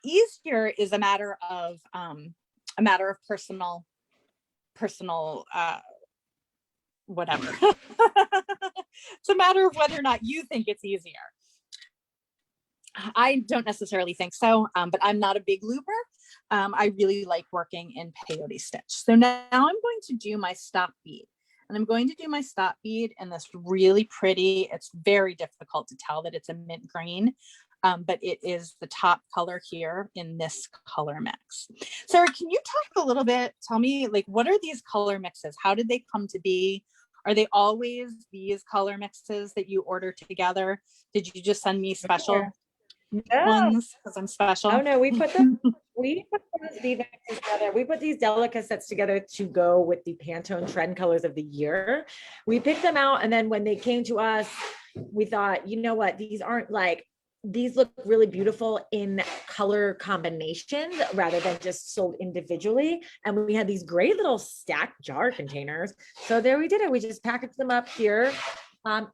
easier is a matter of personal whatever. It's a matter of whether or not you think it's easier. I don't necessarily think so, but I'm not a big looper. I really like working in peyote stitch. So now I'm going to do my stop bead. And I'm going to do my stop bead in this really pretty, it's very difficult to tell that it's a mint green, but it is the top color here in this color mix. Sarah, can you talk a little bit, tell me, like, what are these color mixes? How did they come to be? Are they always these color mixes that you order together? Did you just send me special ones because I'm special? Oh no, we put those bead mixes together. We put these delica sets together to go with the Pantone trend colors of the year. We picked them out, and then when they came to us, we thought, you know what, these look really beautiful in color combinations rather than just sold individually. And we had these great little stacked jar containers. So there we did it. We just packaged them up here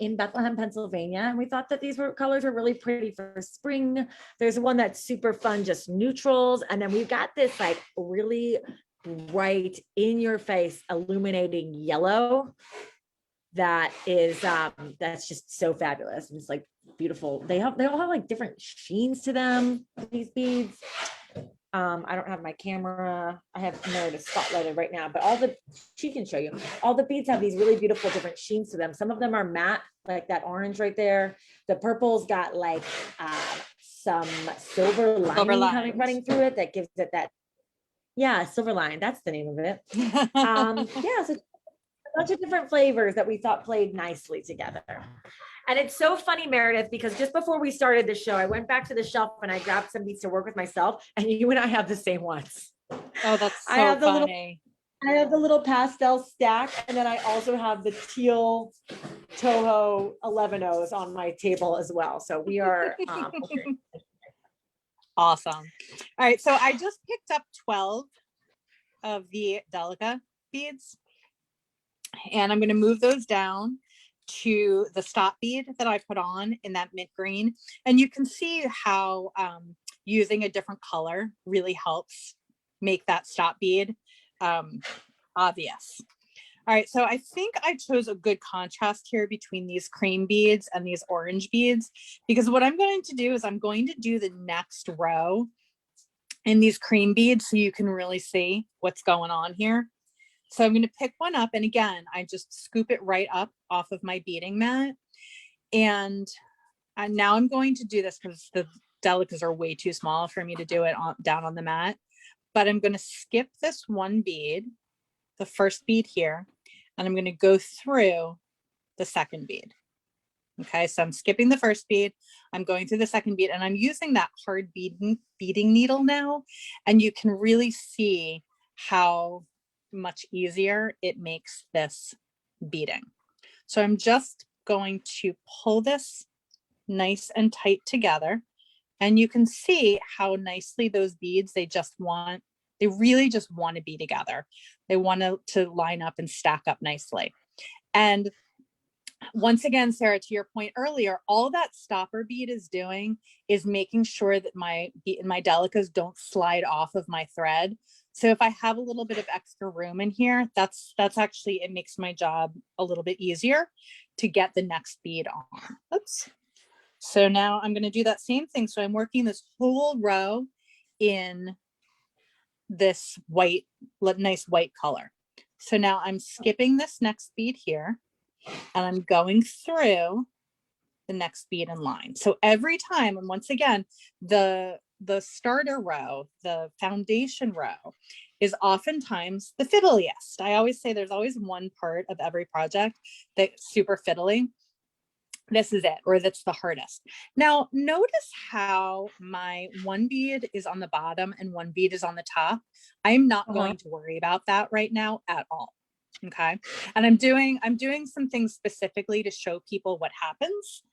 in Bethlehem, Pennsylvania. And we thought that these colors were really pretty for spring. There's one that's super fun, just neutrals. And then we've got this like really bright, in your face, illuminating yellow that is that's just so fabulous. And it's like beautiful. They all have like different sheens to them, these beads. I don't have my camera. I have Meredith spotlighted right now, but she can show you. All the beads have these really beautiful different sheens to them. Some of them are matte, like that orange right there. The purple's got like some silver lining running through it that gives it that, yeah, silver line. That's the name of it. Yeah, so a bunch of different flavors that we thought played nicely together. And it's so funny, Meredith, because just before we started the show, I went back to the shelf and I grabbed some beads to work with myself, and you and I have the same ones. Oh, that's so funny. I have the little pastel stack, and then I also have the teal Toho 11-Os on my table as well. So we are awesome. All right, so I just picked up 12 of the delica beads, and I'm going to move those down to the stop bead that I put on in that mint green. And you can see how using a different color really helps make that stop bead obvious. All right, so I think I chose a good contrast here between these cream beads and these orange beads, because what I'm going to do is I'm going to do the next row in these cream beads so you can really see what's going on here. So I'm going to pick one up, and again, I just scoop it right up off of my beading mat. And now I'm going to do this because the delicas are way too small for me to do it down on the mat. But I'm going to skip this one bead, the first bead here, and I'm going to go through the second bead. Okay, so I'm skipping the first bead, I'm going through the second bead, and I'm using that hard beading needle now, and you can really see how much easier it makes this beading. So I'm just going to pull this nice and tight together, and you can see how nicely those beads, they really just want to be together. They want to line up and stack up nicely. And once again, Sarah, to your point earlier, all that stopper bead is doing is making sure that my delicas don't slide off of my thread. So if I have a little bit of extra room in here, that's actually, it makes my job a little bit easier to get the next bead on. Oops. So now I'm going to do that same thing. So I'm working this whole row in this white, nice white color. So now I'm skipping this next bead here, and I'm going through the next bead in line. So every time, and once again, the starter row, the foundation row, is oftentimes the fiddliest. I always say there's always one part of every project that's super fiddly. This is it, or that's the hardest. Now, notice how my one bead is on the bottom and one bead is on the top. I'm not going to worry about that right now at all. Okay. And I'm doing some things specifically to show people what happens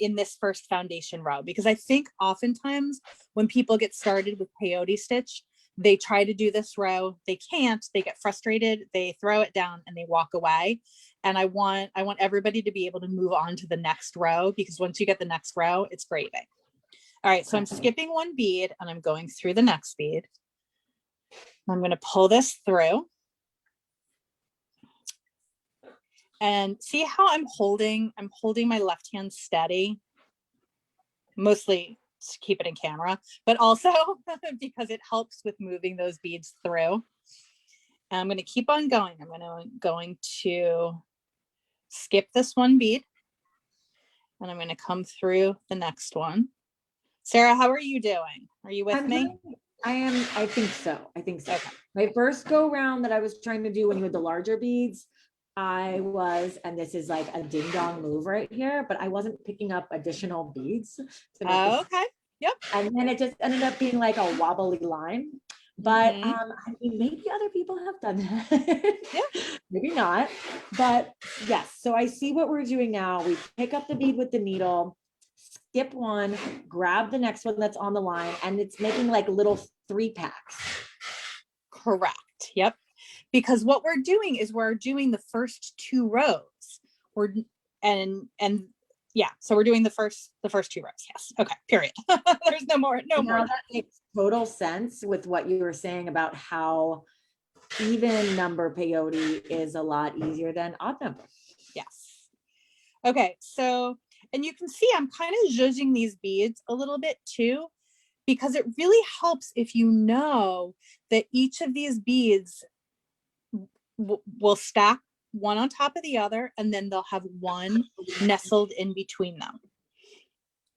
in this first foundation row, because I think oftentimes when people get started with peyote stitch, they try to do this row, they can't, they get frustrated, they throw it down and they walk away. And I want everybody to be able to move on to the next row, because once you get the next row, it's gravy. All right, so I'm skipping one bead and I'm going through the next bead. I'm going to pull this through. And see how I'm holding my left hand steady, mostly to keep it in camera, but also because it helps with moving those beads through. And I'm going to keep on going. I'm going to skip this one bead, and I'm going to come through the next one. Sarah, how are you doing? Are you with me? I am. I think so. Okay. My first go round that I was trying to do when you had the larger beads, and this is like a ding dong move right here, but I wasn't picking up additional beads. Okay. Yep. And then it just ended up being like a wobbly line. But I mean, maybe other people have done that. Yeah. Maybe not. But yes, so I see what we're doing now. We pick up the bead with the needle, skip one, grab the next one that's on the line, and it's making like little 3-packs. Correct. Yep. Because what we're doing is we're doing the first 2 rows. So we're doing the first 2 rows. Yes. Okay. Period. There's no more. That makes total sense with what you were saying about how even number peyote is a lot easier than odd number. Yes. Okay. So, and you can see I'm kind of zhuzhing these beads a little bit too, because it really helps if you know that each of these beads will stack one on top of the other, and then they'll have one nestled in between them.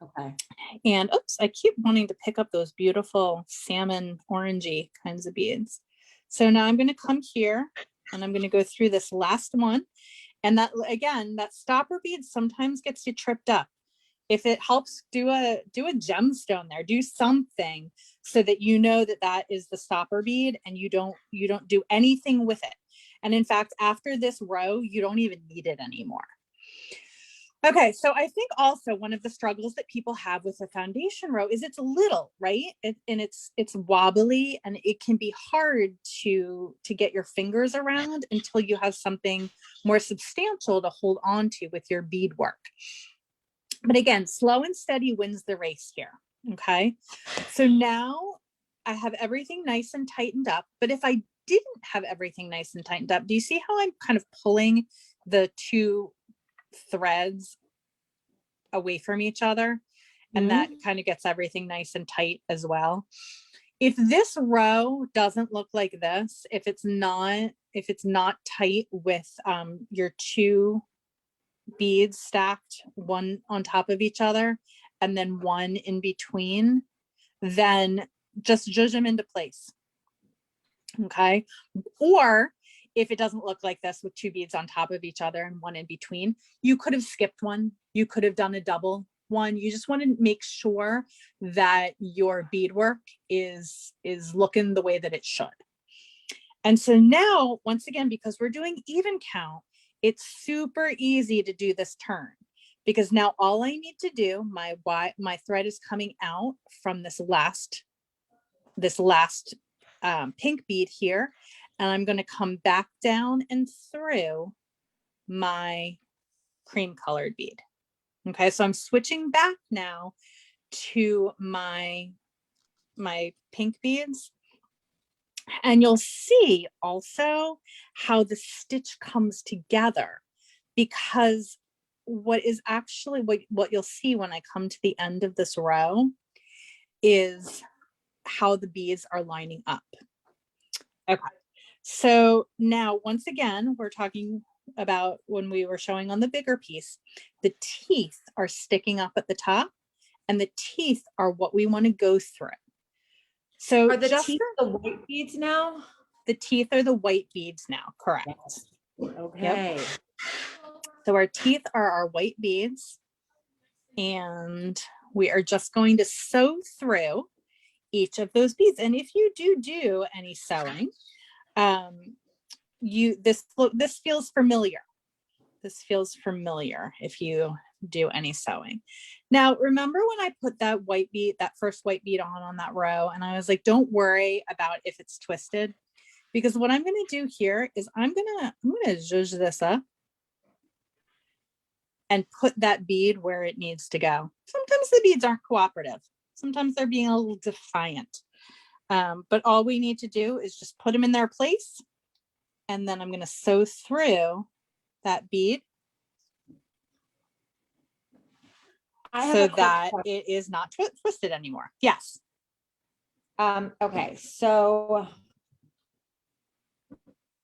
Okay. And oops, I keep wanting to pick up those beautiful salmon orangey kinds of beads. So now I'm going to come here and I'm going to go through this last one. And that, again, that stopper bead sometimes gets you tripped up. If it helps, do a gemstone there, do something so that you know that that is the stopper bead, and you don't do anything with it. And in fact, after this row, you don't even need it anymore. Okay, so I think also one of the struggles that people have with a foundation row is it's little, right? And it's wobbly, and it can be hard to get your fingers around until you have something more substantial to hold on to with your beadwork. But again, slow and steady wins the race here. Okay, so now I have everything nice and tightened up, but if I didn't have everything nice and tightened up. Do you see how I'm kind of pulling the two threads away from each other? And that kind of gets everything nice and tight as well. If this row doesn't look like this, if it's not tight with your two beads stacked one on top of each other and then one in between, then just zhuzh them into place. Okay. Or if it doesn't look like this with two beads on top of each other and one in between, you could have skipped one. You could have done a double one. You just want to make sure that your beadwork is looking the way that it should. And so now, once again, because we're doing even count, it's super easy to do this turn, because now all I need to do, my thread is coming out from this last pink bead here, and I'm going to come back down and through my cream colored bead. Okay, so I'm switching back now to my pink beads, and you'll see also how the stitch comes together, because what you'll see when I come to the end of this row is how the beads are lining up. Okay, so now once again, we're talking about when we were showing on the bigger piece, the teeth are sticking up at the top, and the teeth are what we want to go through. So are the teeth the white beads now? The teeth are the white beads now, correct? Yes. Okay. Yep. So our teeth are our white beads, and we are just going to sew through each of those beads. And if you do any sewing, this feels familiar. This feels familiar if you do any sewing. Now, remember when I put that white bead, that first white bead on that row, and I was like, don't worry about if it's twisted, because what I'm going to do here is I'm going to zhuzh this up and put that bead where it needs to go. Sometimes the beads aren't cooperative. Sometimes they're being a little defiant. But all we need to do is just put them in their place. And then I'm going to sew through that bead so that it is not twisted anymore. Yes. Okay, so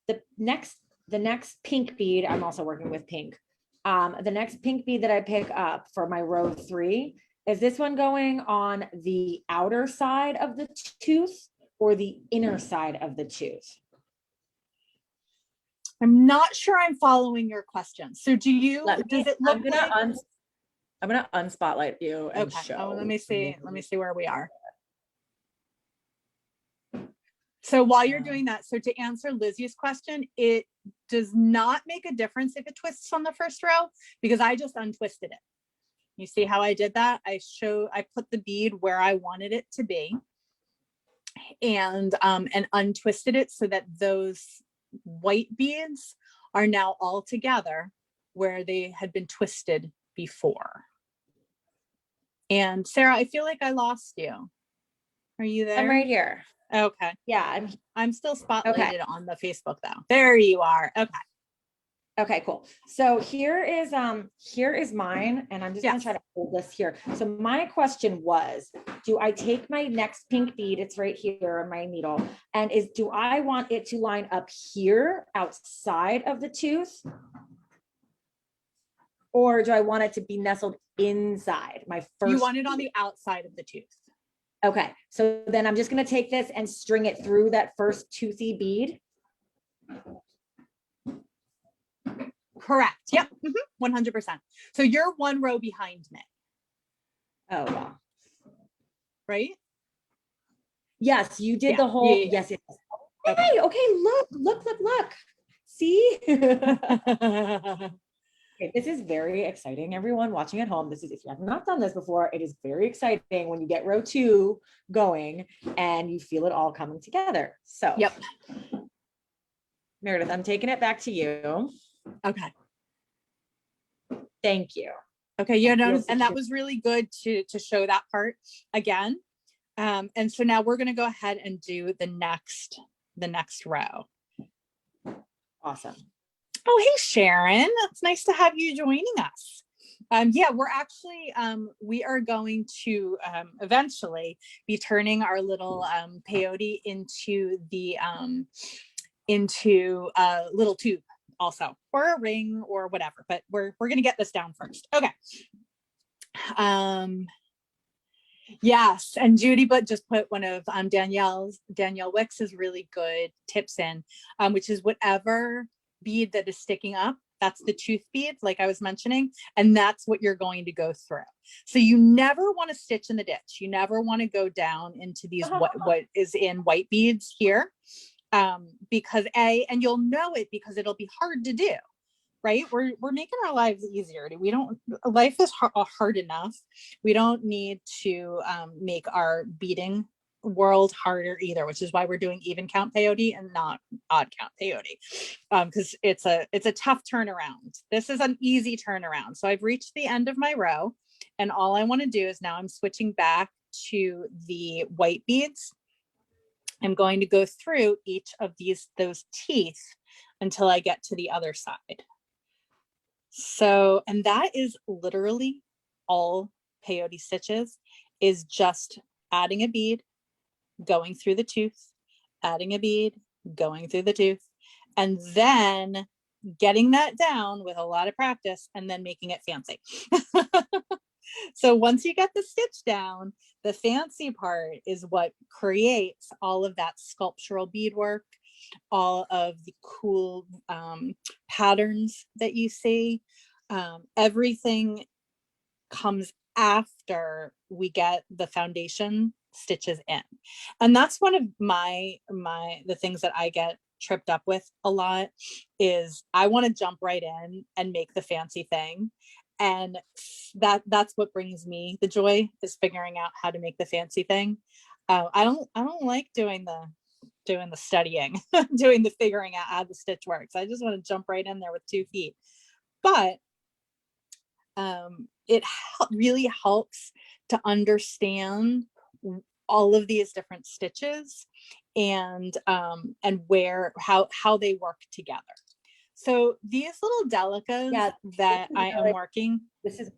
the next pink bead, I'm also working with pink. The next pink bead that I pick up for my row 3, is this one going on the outer side of the tooth or the inner side of the tooth? I'm not sure I'm following your question. So does it look I'm gonna unspotlight you and okay. show. Oh, let me see where we are. So while you're doing that, so to answer Lizzie's question, it does not make a difference if it twists on the first row, because I just untwisted it. You see how I did that? I put the bead where I wanted it to be, and untwisted it so that those white beads are now all together where they had been twisted before. And Sarah, I feel like I lost you. Are you there? I'm right here. Okay. Yeah, I'm still spotlighted on the Facebook though. There you are. Okay. Okay, cool. So here is mine, and I'm just gonna try to hold this here. So my question was, do I take my next pink bead, it's right here on my needle, and do I want it to line up here outside of the tooth? Or do I want it to be nestled inside my first? You want it on the outside of the tooth. Okay, so then I'm just gonna take this and string it through that first toothy bead. Correct. Yep. 100%. So you're one row behind me. Oh, wow. Right? Yes, you did the whole, yes. Okay, look. See? Okay, this is very exciting, everyone watching at home. If you have not done this before, it is very exciting when you get row 2 going and you feel it all coming together. So, yep. Meredith, I'm taking it back to you. Okay. Thank you. Okay, and that was really good to show that part again. And so now we're going to go ahead and do the next the next row. Awesome. Oh, hey, Sharon. It's nice to have you joining us. Yeah, we're actually, we are going to eventually be turning our little peyote into a little tube also, or a ring or whatever, but we're going to get this down first. Okay. Yes, and Judy but just put one of Danielle Wicks's really good tips in, which is whatever bead that is sticking up, that's the tooth bead, like I was mentioning, and that's what you're going to go through. So you never want to stitch in the ditch. You never want to go down into these what is in white beads here, because and you'll know it because it'll be hard to do. Right? We're making our lives easier. Life is hard enough. We don't need to make our beading world harder either, which is why we're doing even count peyote and not odd count peyote, because it's a tough turnaround. This is an easy turnaround. So I've reached the end of my row, and all I want to do is now I'm switching back to the white beads. I'm going to go through each of those teeth until I get to the other side. So, and that is literally all peyote stitches, is just adding a bead, going through the tooth, adding a bead, going through the tooth, and then getting that down with a lot of practice and then making it fancy. So once you get the stitch down, the fancy part is what creates all of that sculptural beadwork, all of the cool patterns that you see. Everything comes after we get the foundation stitches in. And that's one of the things that I get tripped up with a lot, is I want to jump right in and make the fancy thing. And that's what brings me the joy, is figuring out how to make the fancy thing. I don't like doing the studying, doing the figuring out how the stitch works. I just want to jump right in there with 2 feet. But it really helps to understand all of these different stitches and how they work together. So these little delicas that I am working, This is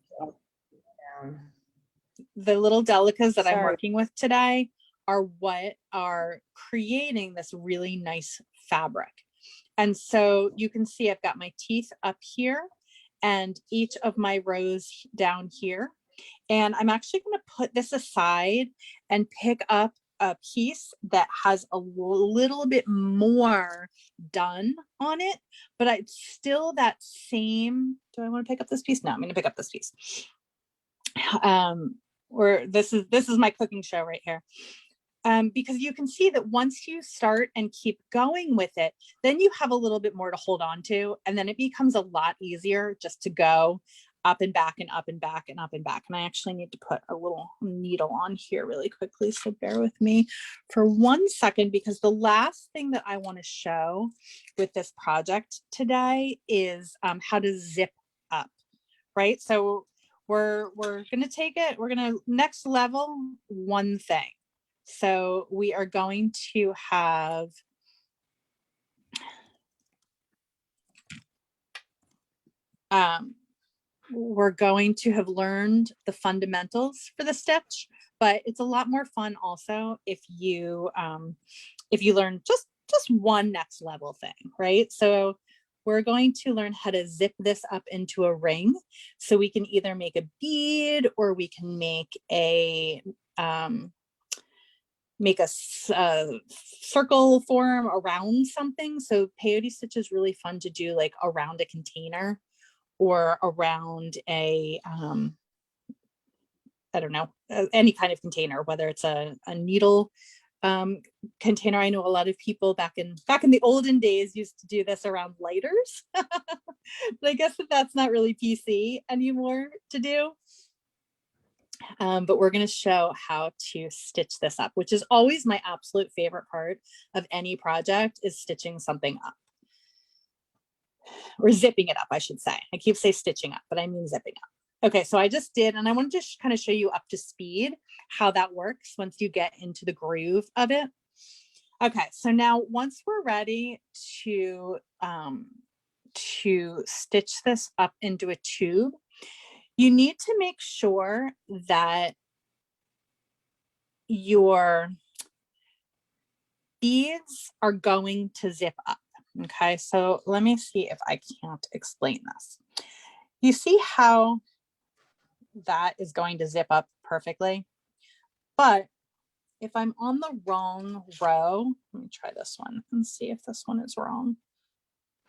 the little delicas that I'm working with today are what are creating this really nice fabric. And so you can see I've got my teeth up here and each of my rows down here. And I'm actually going to put this aside and pick up a piece that has a little bit more done on it, but it's still that same. Do I want to pick up this piece? No, I'm going to pick up this piece. Or this is my cooking show right here. Because you can see that once you start and keep going with it, then you have a little bit more to hold on to, and then it becomes a lot easier just to go up and back and up and back and up and back. And I actually need to put a little needle on here really quickly, so bear with me for 1 second, because the last thing that I want to show with this project today is how to zip up, right? So we're going to take it, we're going to next level one thing. So we are going to have we're going to have learned the fundamentals for the stitch, but it's a lot more fun also if you learn just one next level thing, right? So we're going to learn how to zip this up into a ring, so we can either make a bead or we can make a circle form around something. So peyote stitch is really fun to do, like around a container or around a I don't know, any kind of container, whether it's a needle container. I know a lot of people back in the olden days used to do this around lighters, but I guess that's not really PC anymore to do. But we're going to show how to stitch this up, which is always my absolute favorite part of any project, is stitching something up, or zipping it up, I should say. I keep saying stitching up, but I mean zipping up. Okay, so I just did, and I want to just kind of show you up to speed how that works once you get into the groove of it. Okay, so now once we're ready to stitch this up into a tube, you need to make sure that your beads are going to zip up. Okay, so let me see if I can't explain this. You see how that is going to zip up perfectly? But if I'm on the wrong row, let me try this one and see if this one is wrong.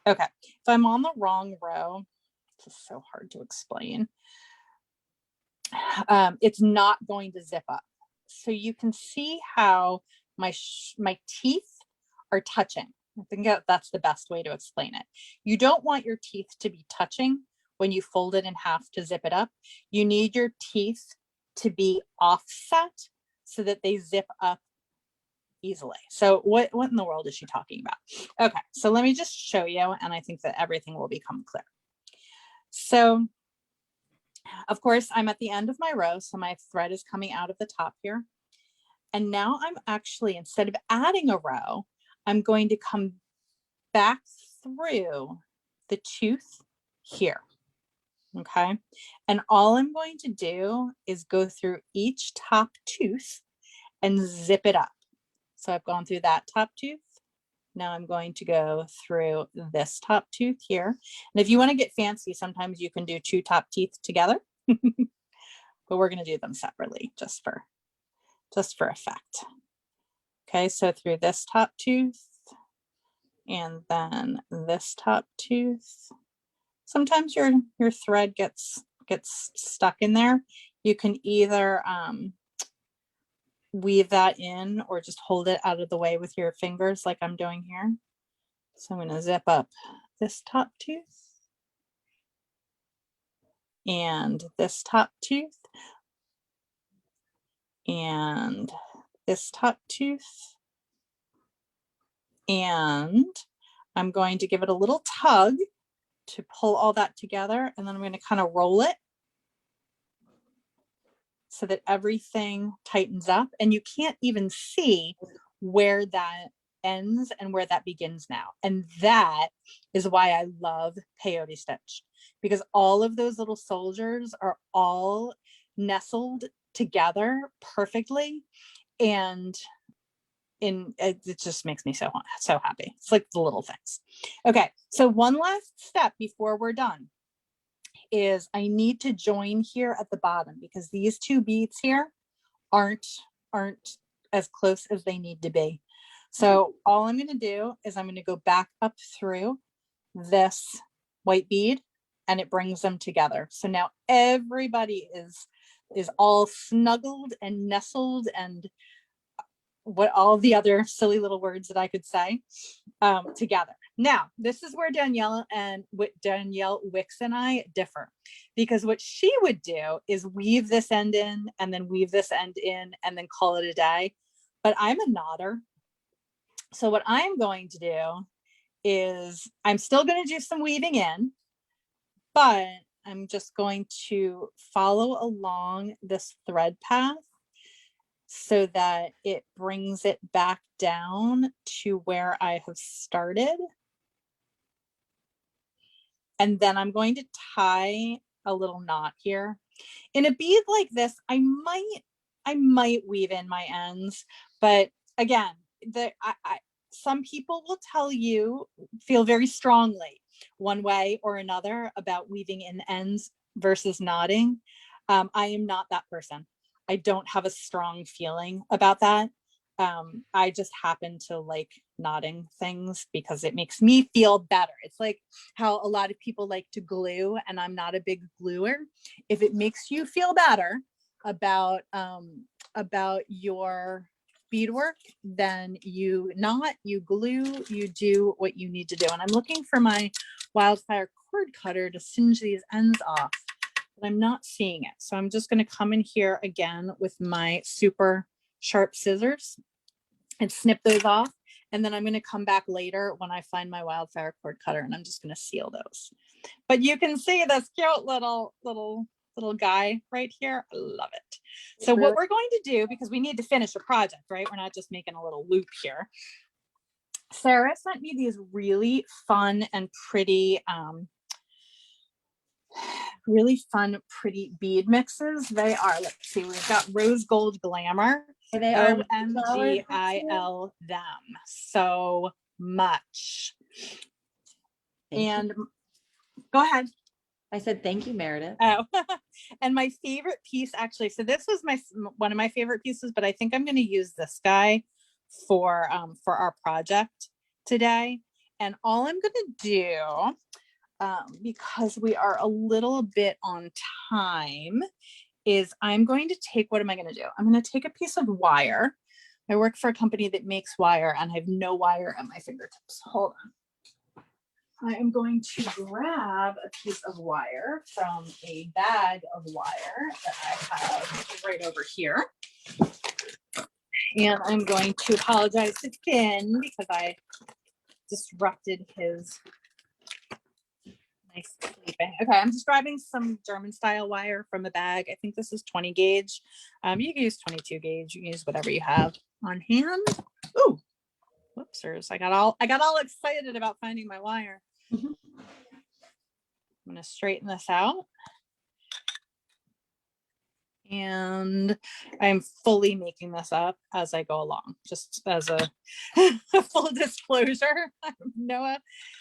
Okay, if I'm on the wrong row, this is so hard to explain. It's not going to zip up. So you can see how my teeth are touching. I think that's the best way to explain it. You don't want your teeth to be touching when you fold it in half to zip it up. You need your teeth to be offset so that they zip up easily. So what in the world is she talking about? Okay, so let me just show you, and I think that everything will become clear. So of course, I'm at the end of my row, so my thread is coming out of the top here. And now I'm actually, instead of adding a row, I'm going to come back through the tooth here. Okay. And all I'm going to do is go through each top tooth and zip it up. So I've gone through that top tooth. Now I'm going to go through this top tooth here. And if you want to get fancy, sometimes you can do two top teeth together, but we're going to do them separately just for effect. Okay, so through this top tooth and then this top tooth. Sometimes your thread gets stuck in there. You can either weave that in or just hold it out of the way with your fingers like I'm doing here. So I'm going to zip up this top tooth and this top tooth and this top tooth, and I'm going to give it a little tug to pull all that together, and then I'm going to kind of roll it so that everything tightens up, and you can't even see where that ends and where that begins now. And that is why I love peyote stitch, because all of those little soldiers are all nestled together perfectly, and it just makes me so happy. It's like the little things. Okay, so one last step before we're done is I need to join here at the bottom, because these two beads here aren't as close as they need to be. So all I'm going to do is I'm going to go back up through this white bead, and it brings them together. So now everybody is all snuggled and nestled and what all the other silly little words that I could say together. Now, this is where Danielle Wicks and I differ, because what she would do is weave this end in and then weave this end in and then call it a day. But I'm a knotter. So what I'm going to do is I'm still going to do some weaving in, but I'm just going to follow along this thread path so that it brings it back down to where I have started. And then I'm going to tie a little knot here. In a bead like this, I might weave in my ends, but again, some people will tell you, feel very strongly one way or another about weaving in ends versus knotting. I am not that person. I don't have a strong feeling about that. I just happen to like knotting things because it makes me feel better. It's like how a lot of people like to glue, and I'm not a big gluer. If it makes you feel better about your beadwork, then you knot, you glue, you do what you need to do. And I'm looking for my wildfire cord cutter to singe these ends off, but I'm not seeing it. So I'm just going to come in here again with my super sharp scissors and snip those off. And then I'm going to come back later when I find my wildfire cord cutter, and I'm just going to seal those. But you can see this cute little guy right here. I love it. So what we're going to do, because we need to finish a project, right? We're not just making a little loop here. Sarah sent me these really fun and pretty, pretty bead mixes. They are, let's see, we've got Rose Gold Glamour. They are OMGIL them so much. And go ahead. I said, thank you, Meredith. Oh, and my favorite piece, actually, so this was one of my favorite pieces, but I think I'm going to use this guy for our project today. And all I'm going to do, because we are a little bit on time, is I'm going to take, what am I going to do? I'm going to take a piece of wire. I work for a company that makes wire and I have no wire at my fingertips. Hold on. I am going to grab a piece of wire from a bag of wire that I have right over here. And I'm going to apologize to Finn because I disrupted his nice sleeping. Okay, I'm just grabbing some German style wire from a bag. I think this is 20 gauge. You can use 22 gauge. You can use whatever you have on hand. Ooh, whoopsers! I got all excited about finding my wire. I'm gonna straighten this out. And I'm fully making this up as I go along, just as a full disclosure. Noah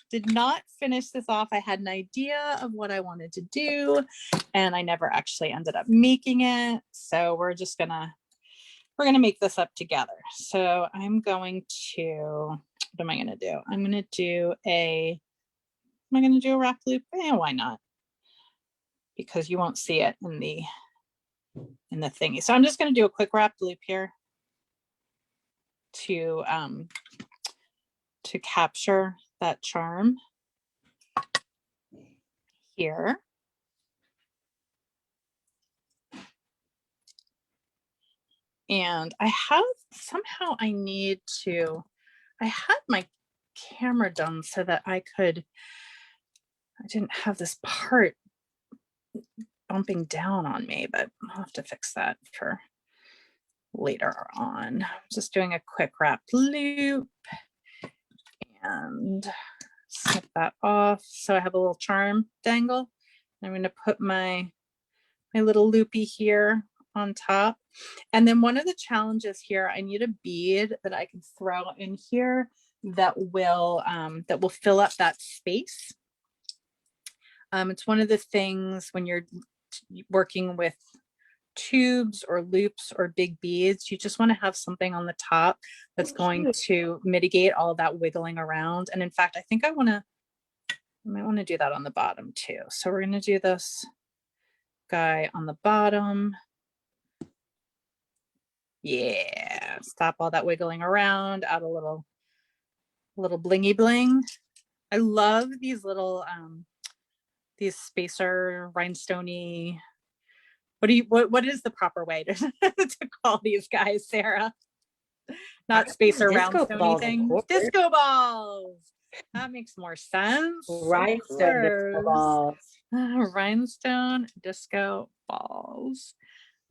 did not finish this off. I had an idea of what I wanted to do and I never actually ended up making it. So we're gonna make this up together. So I'm going to, what am I gonna do? I'm gonna do a wrap loop? Why not? Because you won't see it in the thingy. So I'm just going to do a quick wrap loop here to capture that charm here. And I had my camera done so that I didn't have this part bumping down on me, but I'll have to fix that for later on. I'm just doing a quick wrap loop and snip that off. So I have a little charm dangle. I'm going to put my little loopy here on top. And then one of the challenges here, I need a bead that I can throw in here that will fill up that space. It's one of the things when you're working with tubes or loops or big beads, you just want to have something on the top that's going to mitigate all that wiggling around. And in fact, I think I might want to do that on the bottom too. So we're going to do this guy on the bottom. Yeah, stop all that wiggling around, add a little blingy bling. I love these little these spacer rhinestoney. What is the proper way to call these guys, Sarah? Not spacer rhinestoney things. Disco balls. That makes more sense. Rhinestone disco balls. Rhinestone disco balls.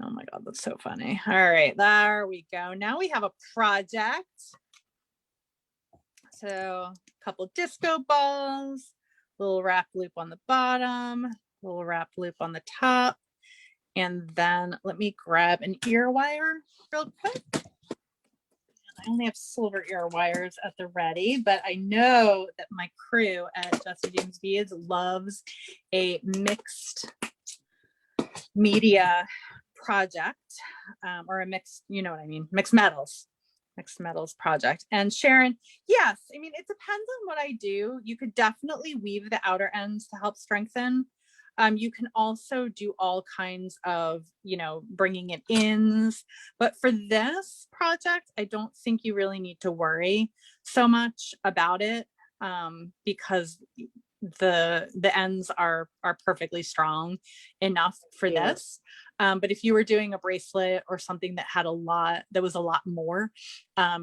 Oh my God, that's so funny. All right, there we go. Now we have a project. So a couple disco balls, little wrap loop on the bottom, little wrap loop on the top. And then let me grab an ear wire real quick. I only have silver ear wires at the ready, but I know that my crew at Jesse James Beads loves a mixed media project, or a mixed, you know what I mean, mixed metals project. And Sharon, yes, I mean, it depends on what I do. You could definitely weave the outer ends to help strengthen. You can also do all kinds of, bringing it ins, but for this project, I don't think you really need to worry so much about it, because the ends are perfectly strong enough for this. But if you were doing a bracelet or something that was a lot more,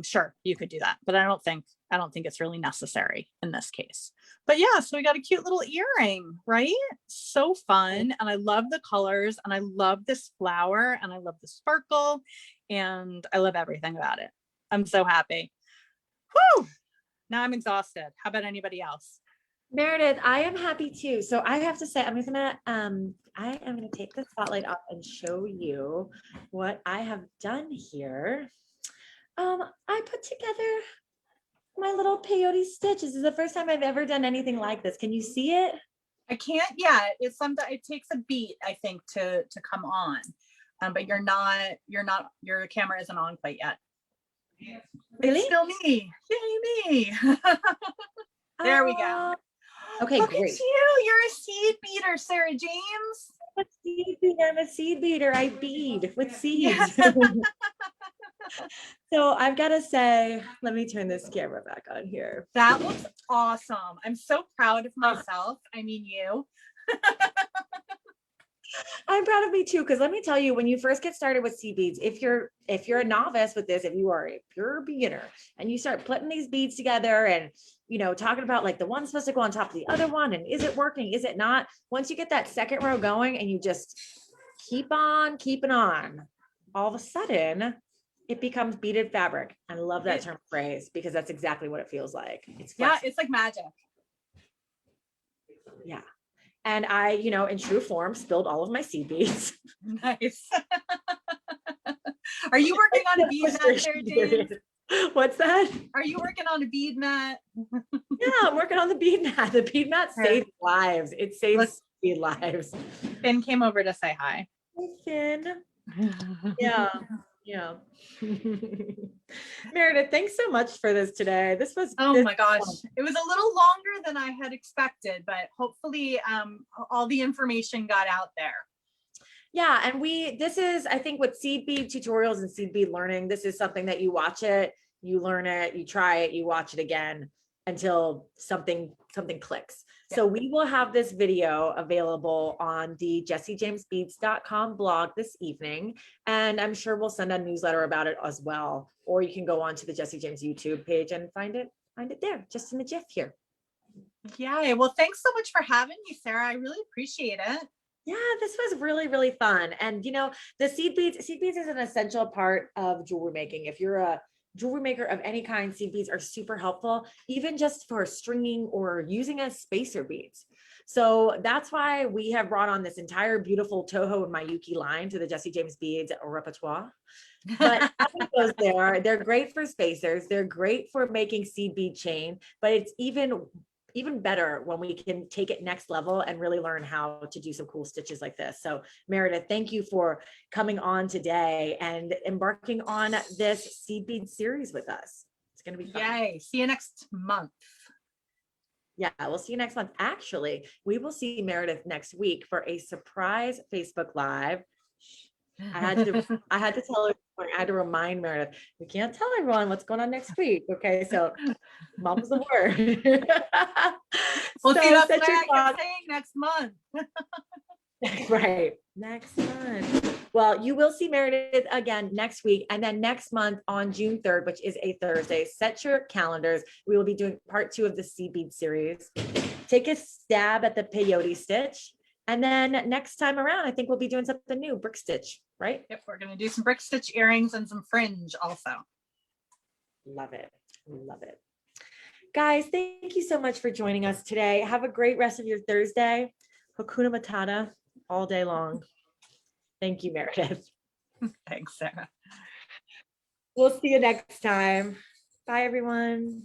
sure, you could do that. But I don't think it's really necessary in this case. But yeah, so we got a cute little earring, right? So fun. And I love the colors, and I love this flower, and I love the sparkle, and I love everything about it. I'm so happy. Whew! Now I'm exhausted. How about anybody else? Meredith, I am happy too. So I have to say, I am gonna take the spotlight off and show you what I have done here. I put together my little peyote stitch. This is the first time I've ever done anything like this. Can you see it? I can't yet. It takes a beat, I think, to come on. But your camera isn't on quite yet. Really? It's still me. Yay, me. There we go. Okay, Look great. at you. You're a seed beater, Sarah James. I'm a seed beater. I bead with seeds. So I've got to say, let me turn this camera back on here. That looks awesome. I'm so proud of myself. I mean, you. I'm proud of me too, because let me tell you, when you first get started with seed beads, if you're a novice with this, if you are a pure beginner and you start putting these beads together and talking about like the one's supposed to go on top of the other one, and is it working, is it not? Once you get that second row going and you just keep on keeping on, all of a sudden it becomes beaded fabric. I love that term phrase because that's exactly what it feels like. It's like magic. Yeah. And I, in true form, spilled all of my seed beads. Nice. Are you working on a bead mat, Sarah James? What's that? Are you working on a bead mat? Yeah, I'm working on the bead mat. The bead mat saves lives. It saves bead lives. Finn came over to say hi. Hey, Finn. Yeah. Yeah. Meredith, thanks so much for this today. My gosh, it was a little longer than I had expected, but hopefully all the information got out there. Yeah, and this is, I think, with seed bead tutorials and seed bead learning, this is something that you watch it, you learn it, you try it, you watch it again until something clicks. Yeah. So we will have this video available on the jessiejamesbeads.com blog this evening, and I'm sure we'll send a newsletter about it as well. Or you can go on to the Jessie James YouTube page and find it there, just in the GIF here. Yeah, well, thanks so much for having me, Sarah. I really appreciate it. Yeah, this was really, really fun. And the seed beads is an essential part of jewelry making. If you're a jewelry maker of any kind, seed beads are super helpful, even just for stringing or using as spacer beads. So that's why we have brought on this entire beautiful Toho and Mayuki line to the Jessie James Beads repertoire. But they're great for spacers. They're great for making seed bead chain, but it's even better when we can take it next level and really learn how to do some cool stitches like this. So Meredith, thank you for coming on today and embarking on this seed bead series with us. It's going to be fun. Yay. See you next month. Yeah, we'll see you next month. Actually, we will see Meredith next week for a surprise Facebook Live. I had to tell her, I had to remind Meredith, we can't tell everyone what's going on next week. Okay, so mom's the word. Well, see, that's why I kept saying next month. Right, next month. Well, you will see Meredith again next week, and then next month on June 3rd, which is a Thursday. Set your calendars. We will be doing part 2 of the seed bead series. Take a stab at the peyote stitch. And then next time around, I think we'll be doing something new, brick stitch, right? Yep, we're going to do some brick stitch earrings and some fringe also. Love it. Love it. Guys, thank you so much for joining us today. Have a great rest of your Thursday. Hakuna Matata all day long. Thank you, Meredith. Thanks, Sarah. We'll see you next time. Bye, everyone.